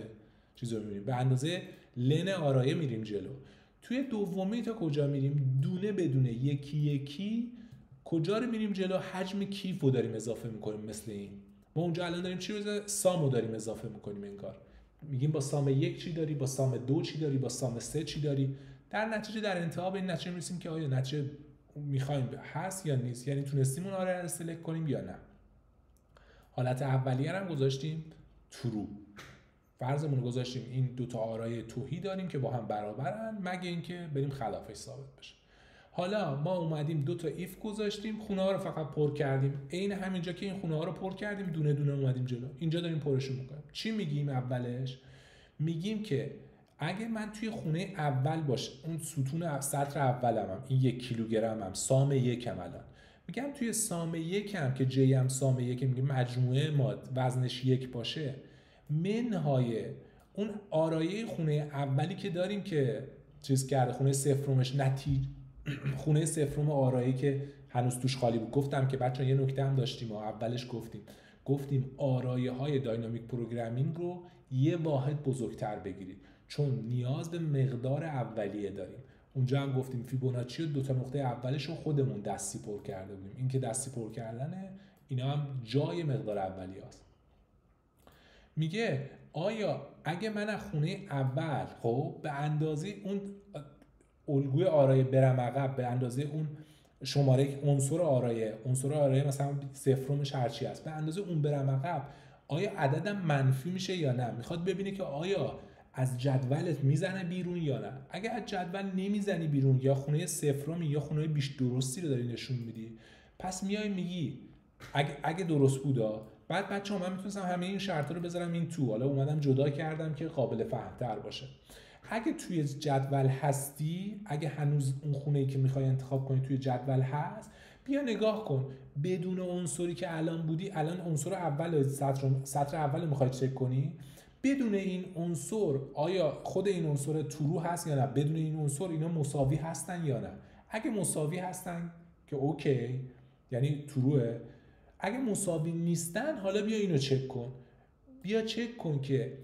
چیز رو میبینیم، به اندازه لن آرایه میریم جلو. توی دومی تا کجا میریم؟ دونه بدونه، یکی یکی کجا رو میریم جلو؟ حجم کیف رو داریم اضافه میکنیم. مثل این ما اونجا الان داریم چی رو سامو داریم اضافه میکنیم، انگار میگیم با سام 1 چی داری، با سام 2 چی داری، با سام 3 چی داری. در نتیجه در انتها به این نتیجه میرسیم که آیا نتیجه میخوایم هست یا نیست، یعنی تونستیم اون آرایه رو سلکت کنیم یا نه. حالت اولیه هم گذاشتیم ترو، فرضمون رو گذاشتیم این دو تا آرایه توهی داریم که با هم برابرن، مگه اینکه بریم خلافش ثابت بشه. حالا ما اومدیم دو تا ایف گذاشتیم، خونه ها رو فقط پر کردیم. عین همینجا که این خونه ها رو پر کردیم، دونه دونه اومدیم جلو، اینجا داریم پرشون میکنیم. چی میگیم اولش؟ میگیم که اگه من توی خونه اول باشه، اون ستون سطر اولم این 1 کیلوگرم هم سام 1 هم، الان میگم توی سام 1 هم که جی هم سام 1 میگیم مجموعه ما وزنش 1 باشه، منهای اون آرایه خونه اولی که داریم که چیز کرده، خونه صفرمش خونه صفرم آرایه که هنوز توش خالی بود. گفتم که بچه‌ها یه نکته هم داشتیم و اولش گفتیم آرایه های داینامیک پروگرامینگ رو یه واحد بزرگتر بگیرید، چون نیاز به مقدار اولیه داریم. اونجا هم گفتیم فیبوناچی و 2 تا نقطه اولش رو خودمون دستی پر کرده بودیم. این که دستی پر کردنه، اینا هم جای مقدار اولیه هست. میگه آیا اگه من از خونه اول خب به اندازه اون الگوی آرایه برم عقب، به اندازه اون شماره عنصر آرایه مثلا صفرمش هرچی هست، به اندازه اون برم عقب، آیا عددم منفی میشه یا نه؟ میخواد ببینه که آیا از جدولت میزنه بیرون یا نه. اگه از جدول نمیزنی بیرون، یا خونه صفرمی یا خونه بیش درستی رو داری نشون میدی، پس میای میگی اگه درست بودا، بعد بچه‌ها من میتونستم همه این شرطا رو بذارم این تو، حالا اومدم جدا کردم که قابل فهم‌تر باشه. اگه توی جدول هستی، اگه هنوز اون خونه‌ای که میخوای انتخاب کنی توی جدول هست، بیا نگاه کن بدون عنصری که الان بودی، الان عنصر اول سطر اول میخوای چک کنی، بدون این عنصر آیا خود این عنصر ترو هست یا نه، بدون این عنصر اینا مساوی هستن یا نه. اگه مساوی هستن که اوکی، یعنی تروه. اگه مساوی نیستن، حالا بیا اینو چک کن. بیا چک کن که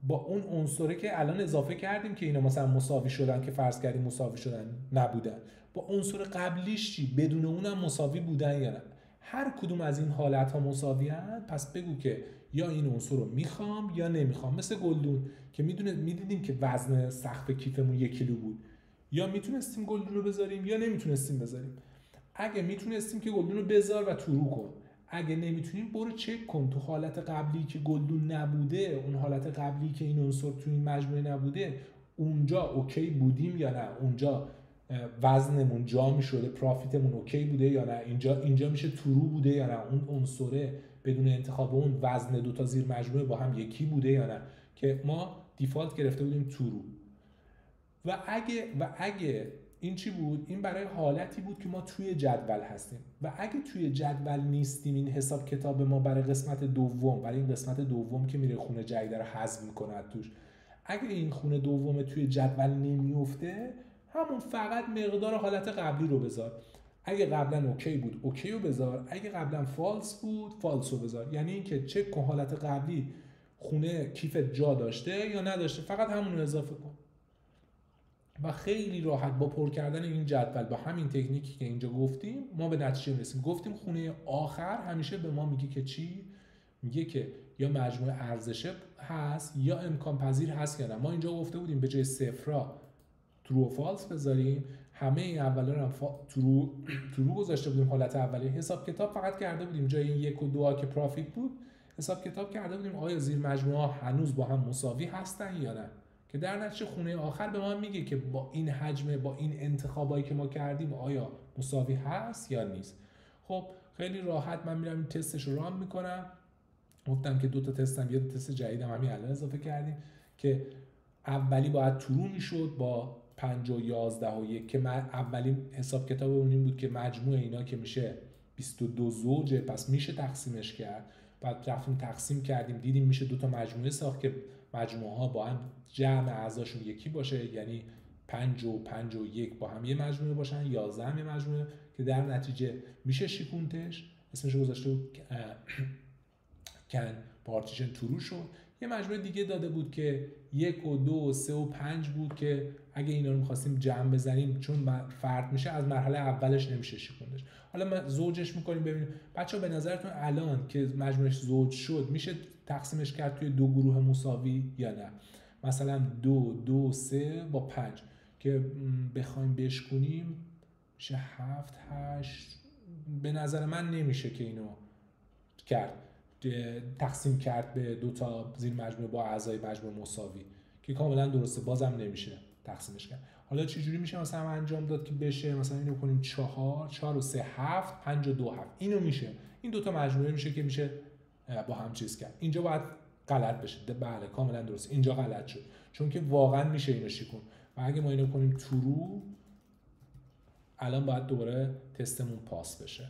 با اون عنصره که الان اضافه کردیم که اینا مثلا مساوی شدن، که فرض کردیم مساوی شدن نبودن، با عنصر قبلیش چی؟ بدون اونم مساوی بودن یا نه. هر کدوم از این حالت ها مساوی هست، پس بگو که یا این عنصر رو میخوام یا نمیخوام. مثل گلدون که میدیدیم که وزن سقف کیفمون 1 کیلو بود، یا میتونستیم گلدون رو بذاریم یا نمیتونستیم بذاریم. اگه میتونستیم که گلدون رو بذار و ترو کن، اگه نمیتونیم برو چک کن تو حالت قبلی که گلدون نبوده، اون حالت قبلی که این عنصر تو این مجموعه نبوده، اونجا اوکی بودیم یا نه، اونجا وزنمون جا شده، پرافیتمون اوکی بوده یا نه، اینجا میشه ترو بوده یا نه، اون عنصره بدون انتخاب اون وزن دو تا زیر مجموعه با هم یکی بوده یا نه، که ما دیفالت گرفته بودیم ترو. و اگه این چی بود؟ این برای حالتی بود که ما توی جدول هستیم. و اگه توی جدول نیستیم، این حساب کتاب ما برای قسمت دوم، برای این قسمت دوم که میره خونه جدید رو حذف میکنه توش، اگه این خونه دوم توی جدول نمیفته، همون فقط مقدار حالت قبلی رو بذار. اگه قبلا اوکی بود اوکی رو بذار، اگه قبلا فالس بود فالس رو بذار. یعنی اینکه چک کن حالت قبلی خونه کیفت جا داشته یا نداشته، فقط همون رو اضافه کن. و خیلی راحت با پر کردن این جدول با همین تکنیکی که اینجا گفتیم ما به نتیجه رسیدیم. گفتیم خونه آخر همیشه به ما میگه که چی؟ میگه که یا مجموعه ارزش هست یا امکان پذیر هست یا نه. ما اینجا گفته بودیم به جای صفرا ترو و فالس بذاریم، همه این اولا رو هم ترو گذاشته بودیم حالت اولیه. حساب کتاب فقط کرده بودیم جای این 1 و 2 که پرافیت بود، حساب کتاب کرده بودیم آیا زیر مجموعه ها هنوز با هم مساوی هستن یا نه، که در نتیجه خونه آخر به ما میگه که با این حجم، با این انتخابایی که ما کردیم آیا مساوی هست یا نیست. خب خیلی راحت من میرم این تستش رو ران میکنم. گفتم که 2 تا تستم، یه تست جدیدم همین الان اضافه کردیم که اولی باید ترو میشد با 5 و 11 و 1 که اولی حساب کتابمون این بود که مجموع اینا که میشه 22 زوجه، پس میشه تقسیمش کرد. بعد رفتیم تقسیم کردیم، دیدیم میشه 2 تا مجموعه ساخت که مجموعه ها با هم جمع اعضاشون یکی باشه، یعنی 5 و 5 و 1 با هم یه مجموعه باشن، 11 هم یه مجموعه که در نتیجه میشه شیکونتش، اسمش رو گذاشته بود کن پارتیشن ترو شد. یه مجموعه دیگه داده بود که 1 و 2 و 3 و 5 بود که اگه اینا رو می‌خواستیم جمع بزنیم چون فرد میشه از مرحله اولش نمیشه شیکوندش. حالا ما زوجش می‌کنیم. ببینیم بچه‌ها به نظرتون الان که مجموعش زوج شد میشه تقسیمش کرد توی دو گروه مساوی یا نه؟ مثلا 2 2 3 با 5 که بخوایم بشکنیم میشه 7 8. به نظر من نمیشه که اینو کرد تقسیم کرد به دو تا زیر مجموعه با اعضای مجموعه مساوی که کاملا درسته، بازم نمیشه تقسیمش کرد. حالا چه جوری میشه مثلا انجام داد که بشه؟ مثلا اینو کنیم 4 و 3 7 5 و 2 7 اینو میشه، این دو تا مجموعه میشه که میشه با هم چیز کرد. اینجا باید غلط بشه. بله کاملا درست، اینجا غلط شد چون که واقعا میشه اینو شیکون و اگه ما اینو کنیم ترو الان باید دوباره تستمون پاس بشه.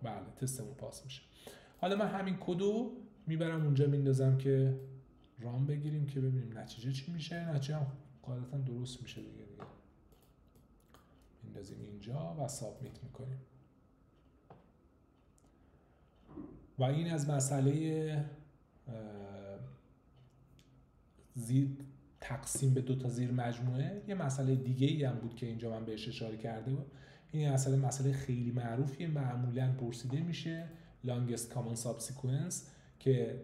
بله تستمون پاس میشه. حالا من همین کدو میبرم اونجا میندازم که رام بگیریم که ببینیم نتیجه چی میشه. نتیجه هم غالبا درست میشه دیگه میندازیم اینجا و سابمیت میکنیم. و این از مسئله تقسیم به دو تا زیر مجموعه. یه مسئله دیگه ای هم بود که اینجا من بهش اشاره کرده بود. این مسئله خیلی معروفیه، معمولا پرسیده میشه longest common subsequence که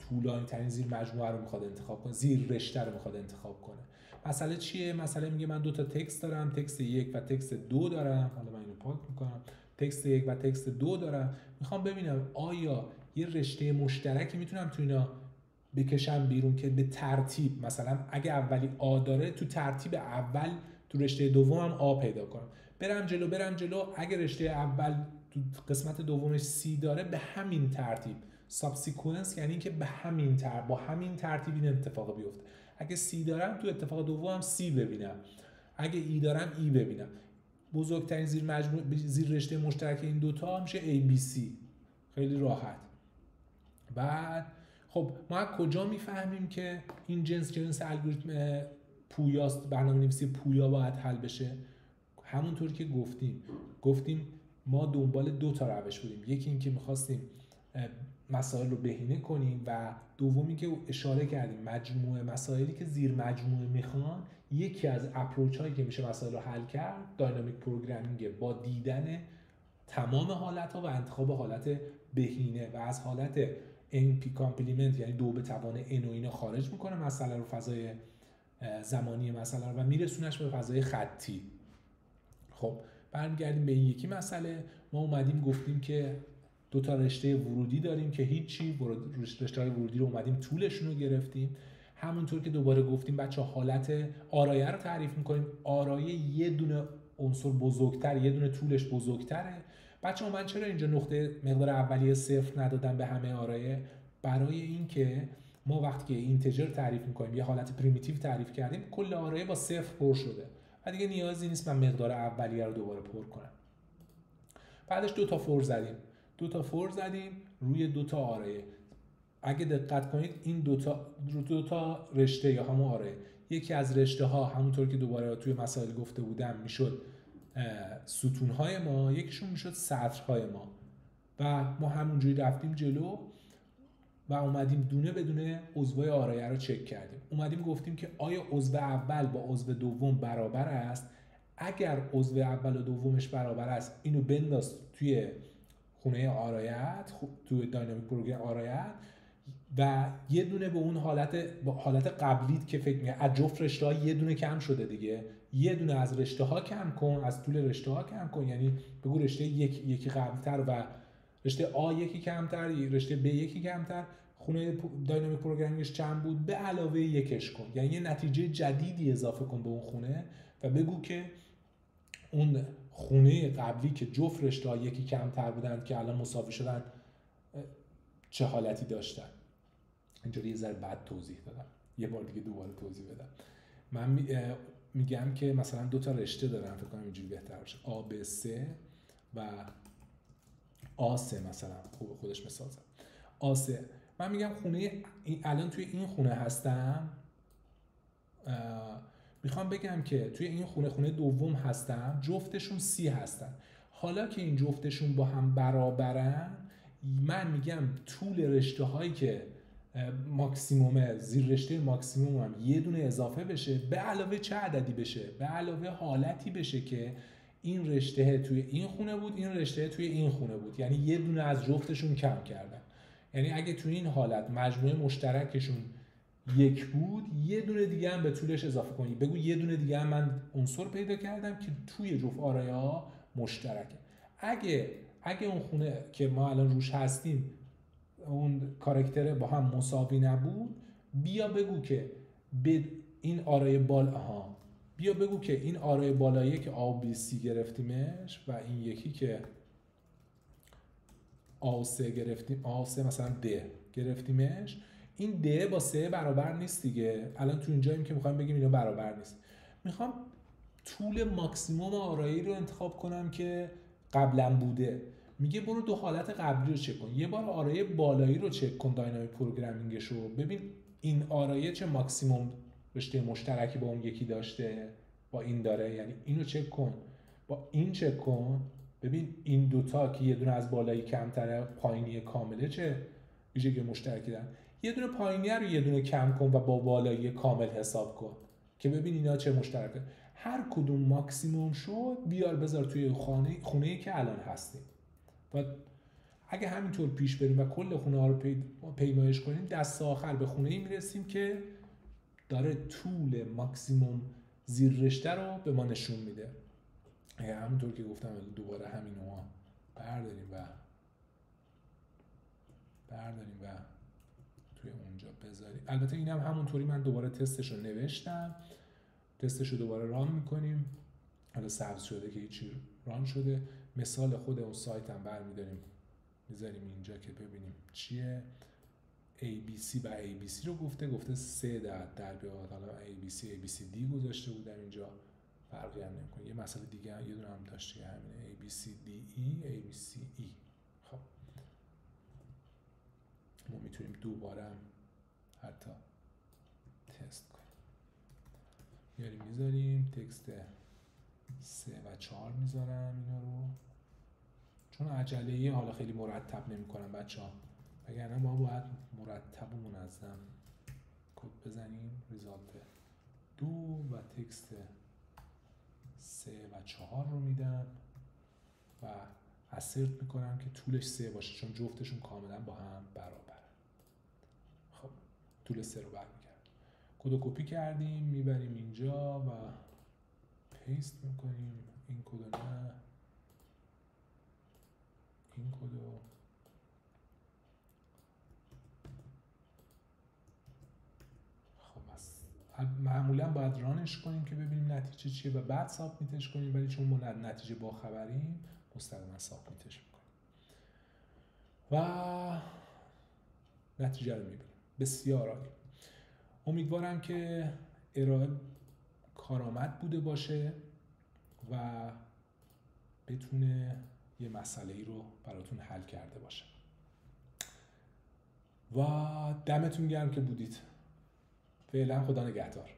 طولانی ترین زیر مجموعه رو میخواد انتخاب کنه، زیر رشته رو میخواد انتخاب کنه. مسئله چیه؟ مسئله میگه من دو تا تکست دارم، تکست 1 و تکست 2 دارم. حالا من اینو پاک میکنم. تکست 1 و تکست 2 دارم. میخوام ببینم آیا یه رشته مشترکی میتونم تو اینا بکشم بیرون که به ترتیب، مثلا اگه اولی آ داره تو ترتیب اول تو رشته دومم آ پیدا کنم. برم جلو اگه رشته اول تو قسمت دومش سی داره به همین ترتیب. سابسیکونس یعنی که به همین با همین ترتیب این اتفاق بیفته. اگه سی دارم تو اتفاق دومم سی ببینم، اگه ای دارم ای ببینم. بزرگترین زیر رشته مشترک این دوتا میشه ABC. خیلی راحت. بعد خب ما از کجا میفهمیم که این جنس الگوریتم پویاست، برنامه‌نویسی پویا باید حل بشه؟ همونطور که گفتیم ما دنبال دو تا روش بودیم. یکی این که می‌خواستیم مسائل رو بهینه کنیم و دومی که اشاره کردیم مجموعه مسائلی که زیر مجموعه میخوان. یکی از اپروچ هایی که میشه مسائل رو حل کرد داینامیک پروگرامینگ با دیدن تمام حالت ها و انتخاب حالت بهینه و از حالت NP کامپلیمنت یعنی دو به توان n و اینا خارج میکنه مسئله رو، فضای زمانی مسئله رو، و میرسونش به فضای خطی. خب برمیگردیم به این یکی مسئله. ما اومدیم گفتیم که دو تا رشته ورودی داریم که هیچی، رشته‌های ورودی رو اومدیم طولشون رو گرفتیم. همونطور که دوباره گفتیم بچه حالت آرایه رو تعریف میکنیم. آرایه یه دونه عنصر بزرگتر، یه دونه طولش بزرگتره. بچه من چرا اینجا نقطه مقدار اولیه صفر ندادم به همه آرایه؟ برای اینکه ما وقتی که اینتجر تعریف میکنیم، یه حالت پریمیتیو تعریف کردیم، کل آرایه با صفر پر شده و دیگه نیازی نیست من مقدار اولیه رو دوباره پر کنم. بعدش دو تا فور زدیم روی دو تا آرایه. اگه دقت کنید این دو تا رشته یا همون آرایه، یکی از رشته ها همونطور که دوباره توی مسائل گفته بودم میشد ستون های ما، یکیشون میشد سطرهای ما و ما همونجوری رفتیم جلو و اومدیم دونه بدونه عضوای آرایه رو چک کردیم. اومدیم گفتیم که آیا عضو اول با عضو دوم برابر است؟ اگر عضو اول و دومش برابر است اینو بنداز توی خونه آرایت، توی داینامیک پروگرام آرایت و یه دونه به اون حالت قبلیت که فکر می‌کنی از جفت رشته‌ها یه دونه کم شده دیگه، یه دونه از رشته‌ها کم کن، از طول رشته‌ها کم کن، یعنی بگو رشته یکی قبل‌تر و رشته آ یکی کمتر، رشته ب یکی کمتر، خونه داینامیک پروگرامینگش چند بود به علاوه یکش کن، یعنی یه نتیجه جدیدی اضافه کن به اون خونه و بگو که اون خونه قبلی که جفت رشته‌ها یکی کمتر بودن که الان مساوی شدن چه حالتی داشتن. اینجوری یه ذره بد توضیح دادم، یه بار دیگه دوباره توضیح بدم. من میگم که مثلا دو تا رشته دارم، فکر کنم اینجوری بهتر باشه، آ ب 3 و آ 3 مثلا، خوب خودش مثال زدم. آ 3 من میگم خونه الان توی این خونه هستم، میخوام بگم که توی این خونه دوم هستم، جفتشون 30 هستن. حالا که این جفتشون با هم برابرن، من میگم طول رشته هایی که ماکسیمومه، زیر رشته ماکسیموم هم یه دونه اضافه بشه، به علاوه چه عددی بشه؟ به علاوه حالتی بشه که این رشته توی این خونه بود، این رشته توی این خونه بود، یعنی یه دونه از جفتشون کم کردن. یعنی اگه توی این حالت مجموعه مشترکشون 1 بود، یه دونه دیگه هم به طولش اضافه کنی، بگو یه دونه دیگه هم من عنصر پیدا کردم که توی جفت آرایه ها مشترکه. اگه اون خونه که ما الان روش هستیم اون کاراکتره با هم مساوی نبود، بیا بگو که به این آرایه بیا بگو که این آرایه بالایی که ABC گرفتیمش و این یکی که A3 گرفتیم، A3 مثلا D گرفتیمش، این د با 3 برابر نیست دیگه. الان تو اینجاییم که میخوایم بگیم اینا برابر نیست. میخوام طول ماکسیموم آرایه‌ای رو انتخاب کنم که قبلا بوده. میگه برو 2 حالت قبلی رو چک کن. یه بار آرایه بالایی رو چک کن، داینامیک پروگرامینگش رو ببین این آرایه چه ماکسیموم رشته مشترکی با اون یکی داشته، با این داره، یعنی اینو چک کن، با این چک کن، ببین این دوتا که یه دونه از بالایی کمتره، پایینی کامله، چه ویژگی مشترکی دارن. یه دونه پایینی رو یه دونه کم کن و با بالایی کامل حساب کن که ببین اینا چه مشترکه. هر کدوم ماکسیموم شد بیار بذار توی خونه‌ای که الان هستیم و اگه همینطور پیش بریم و کل خونه ها رو پیمایش کنیم، دست آخر به خونه‌ای میرسیم که داره طول ماکسیموم زیر رشته رو به ما نشون میده. همونطور که گفتم دوباره همین رو برداریم و توی اونجا بذاریم. البته اینم همونطوری من دوباره تستش رو نوشتم، تستش رو دوباره ران میکنیم. حالا سبز شده که هیچی ران شده. مثال خود اون سایت هم برمیداریم میذاریم اینجا که ببینیم چیه. ABC و ABC رو گفته 3 در بیاد. حالا ABCD گذاشته بودم اینجا، فرقی هم نمیکنه. یه مسئله دیگه هم یه دونه هم داشته که همینه ABCDE. خب ما میتونیم دوباره هم حتی تست کنیم. میاریم میذاریم تکست 3 و 4 میذارم اینا رو، چون عجله‌ای حالا خیلی مرتب نمی‌کنم بچه‌ها، وگرنه ما باید مرتب و منظم کد بزنیم. ریزالت 2 و تکست 3 و 4 رو میدم و اسرت میکنم که طولش 3 باشه، چون جفتشون کاملا با هم برابرن. خب طول 3 رو برمیگرد. کدو کپی کردیم میبریم اینجا و پیست میکنیم. این کدو نه، این کدو معمولا باید رانش کنیم که ببینیم نتیجه چیه و بعد سابمیتش کنیم، ولی چون ما نتیجه با خبریم مستقیما سابمیتش میکنیم و نتیجه رو میبینیم. بسیار عالی. امیدوارم که ارائه کارآمد بوده باشه و بتونه یه مسئله ای رو براتون حل کرده باشه و دمتون گرم که بودید. فعلا خدا نگهدار.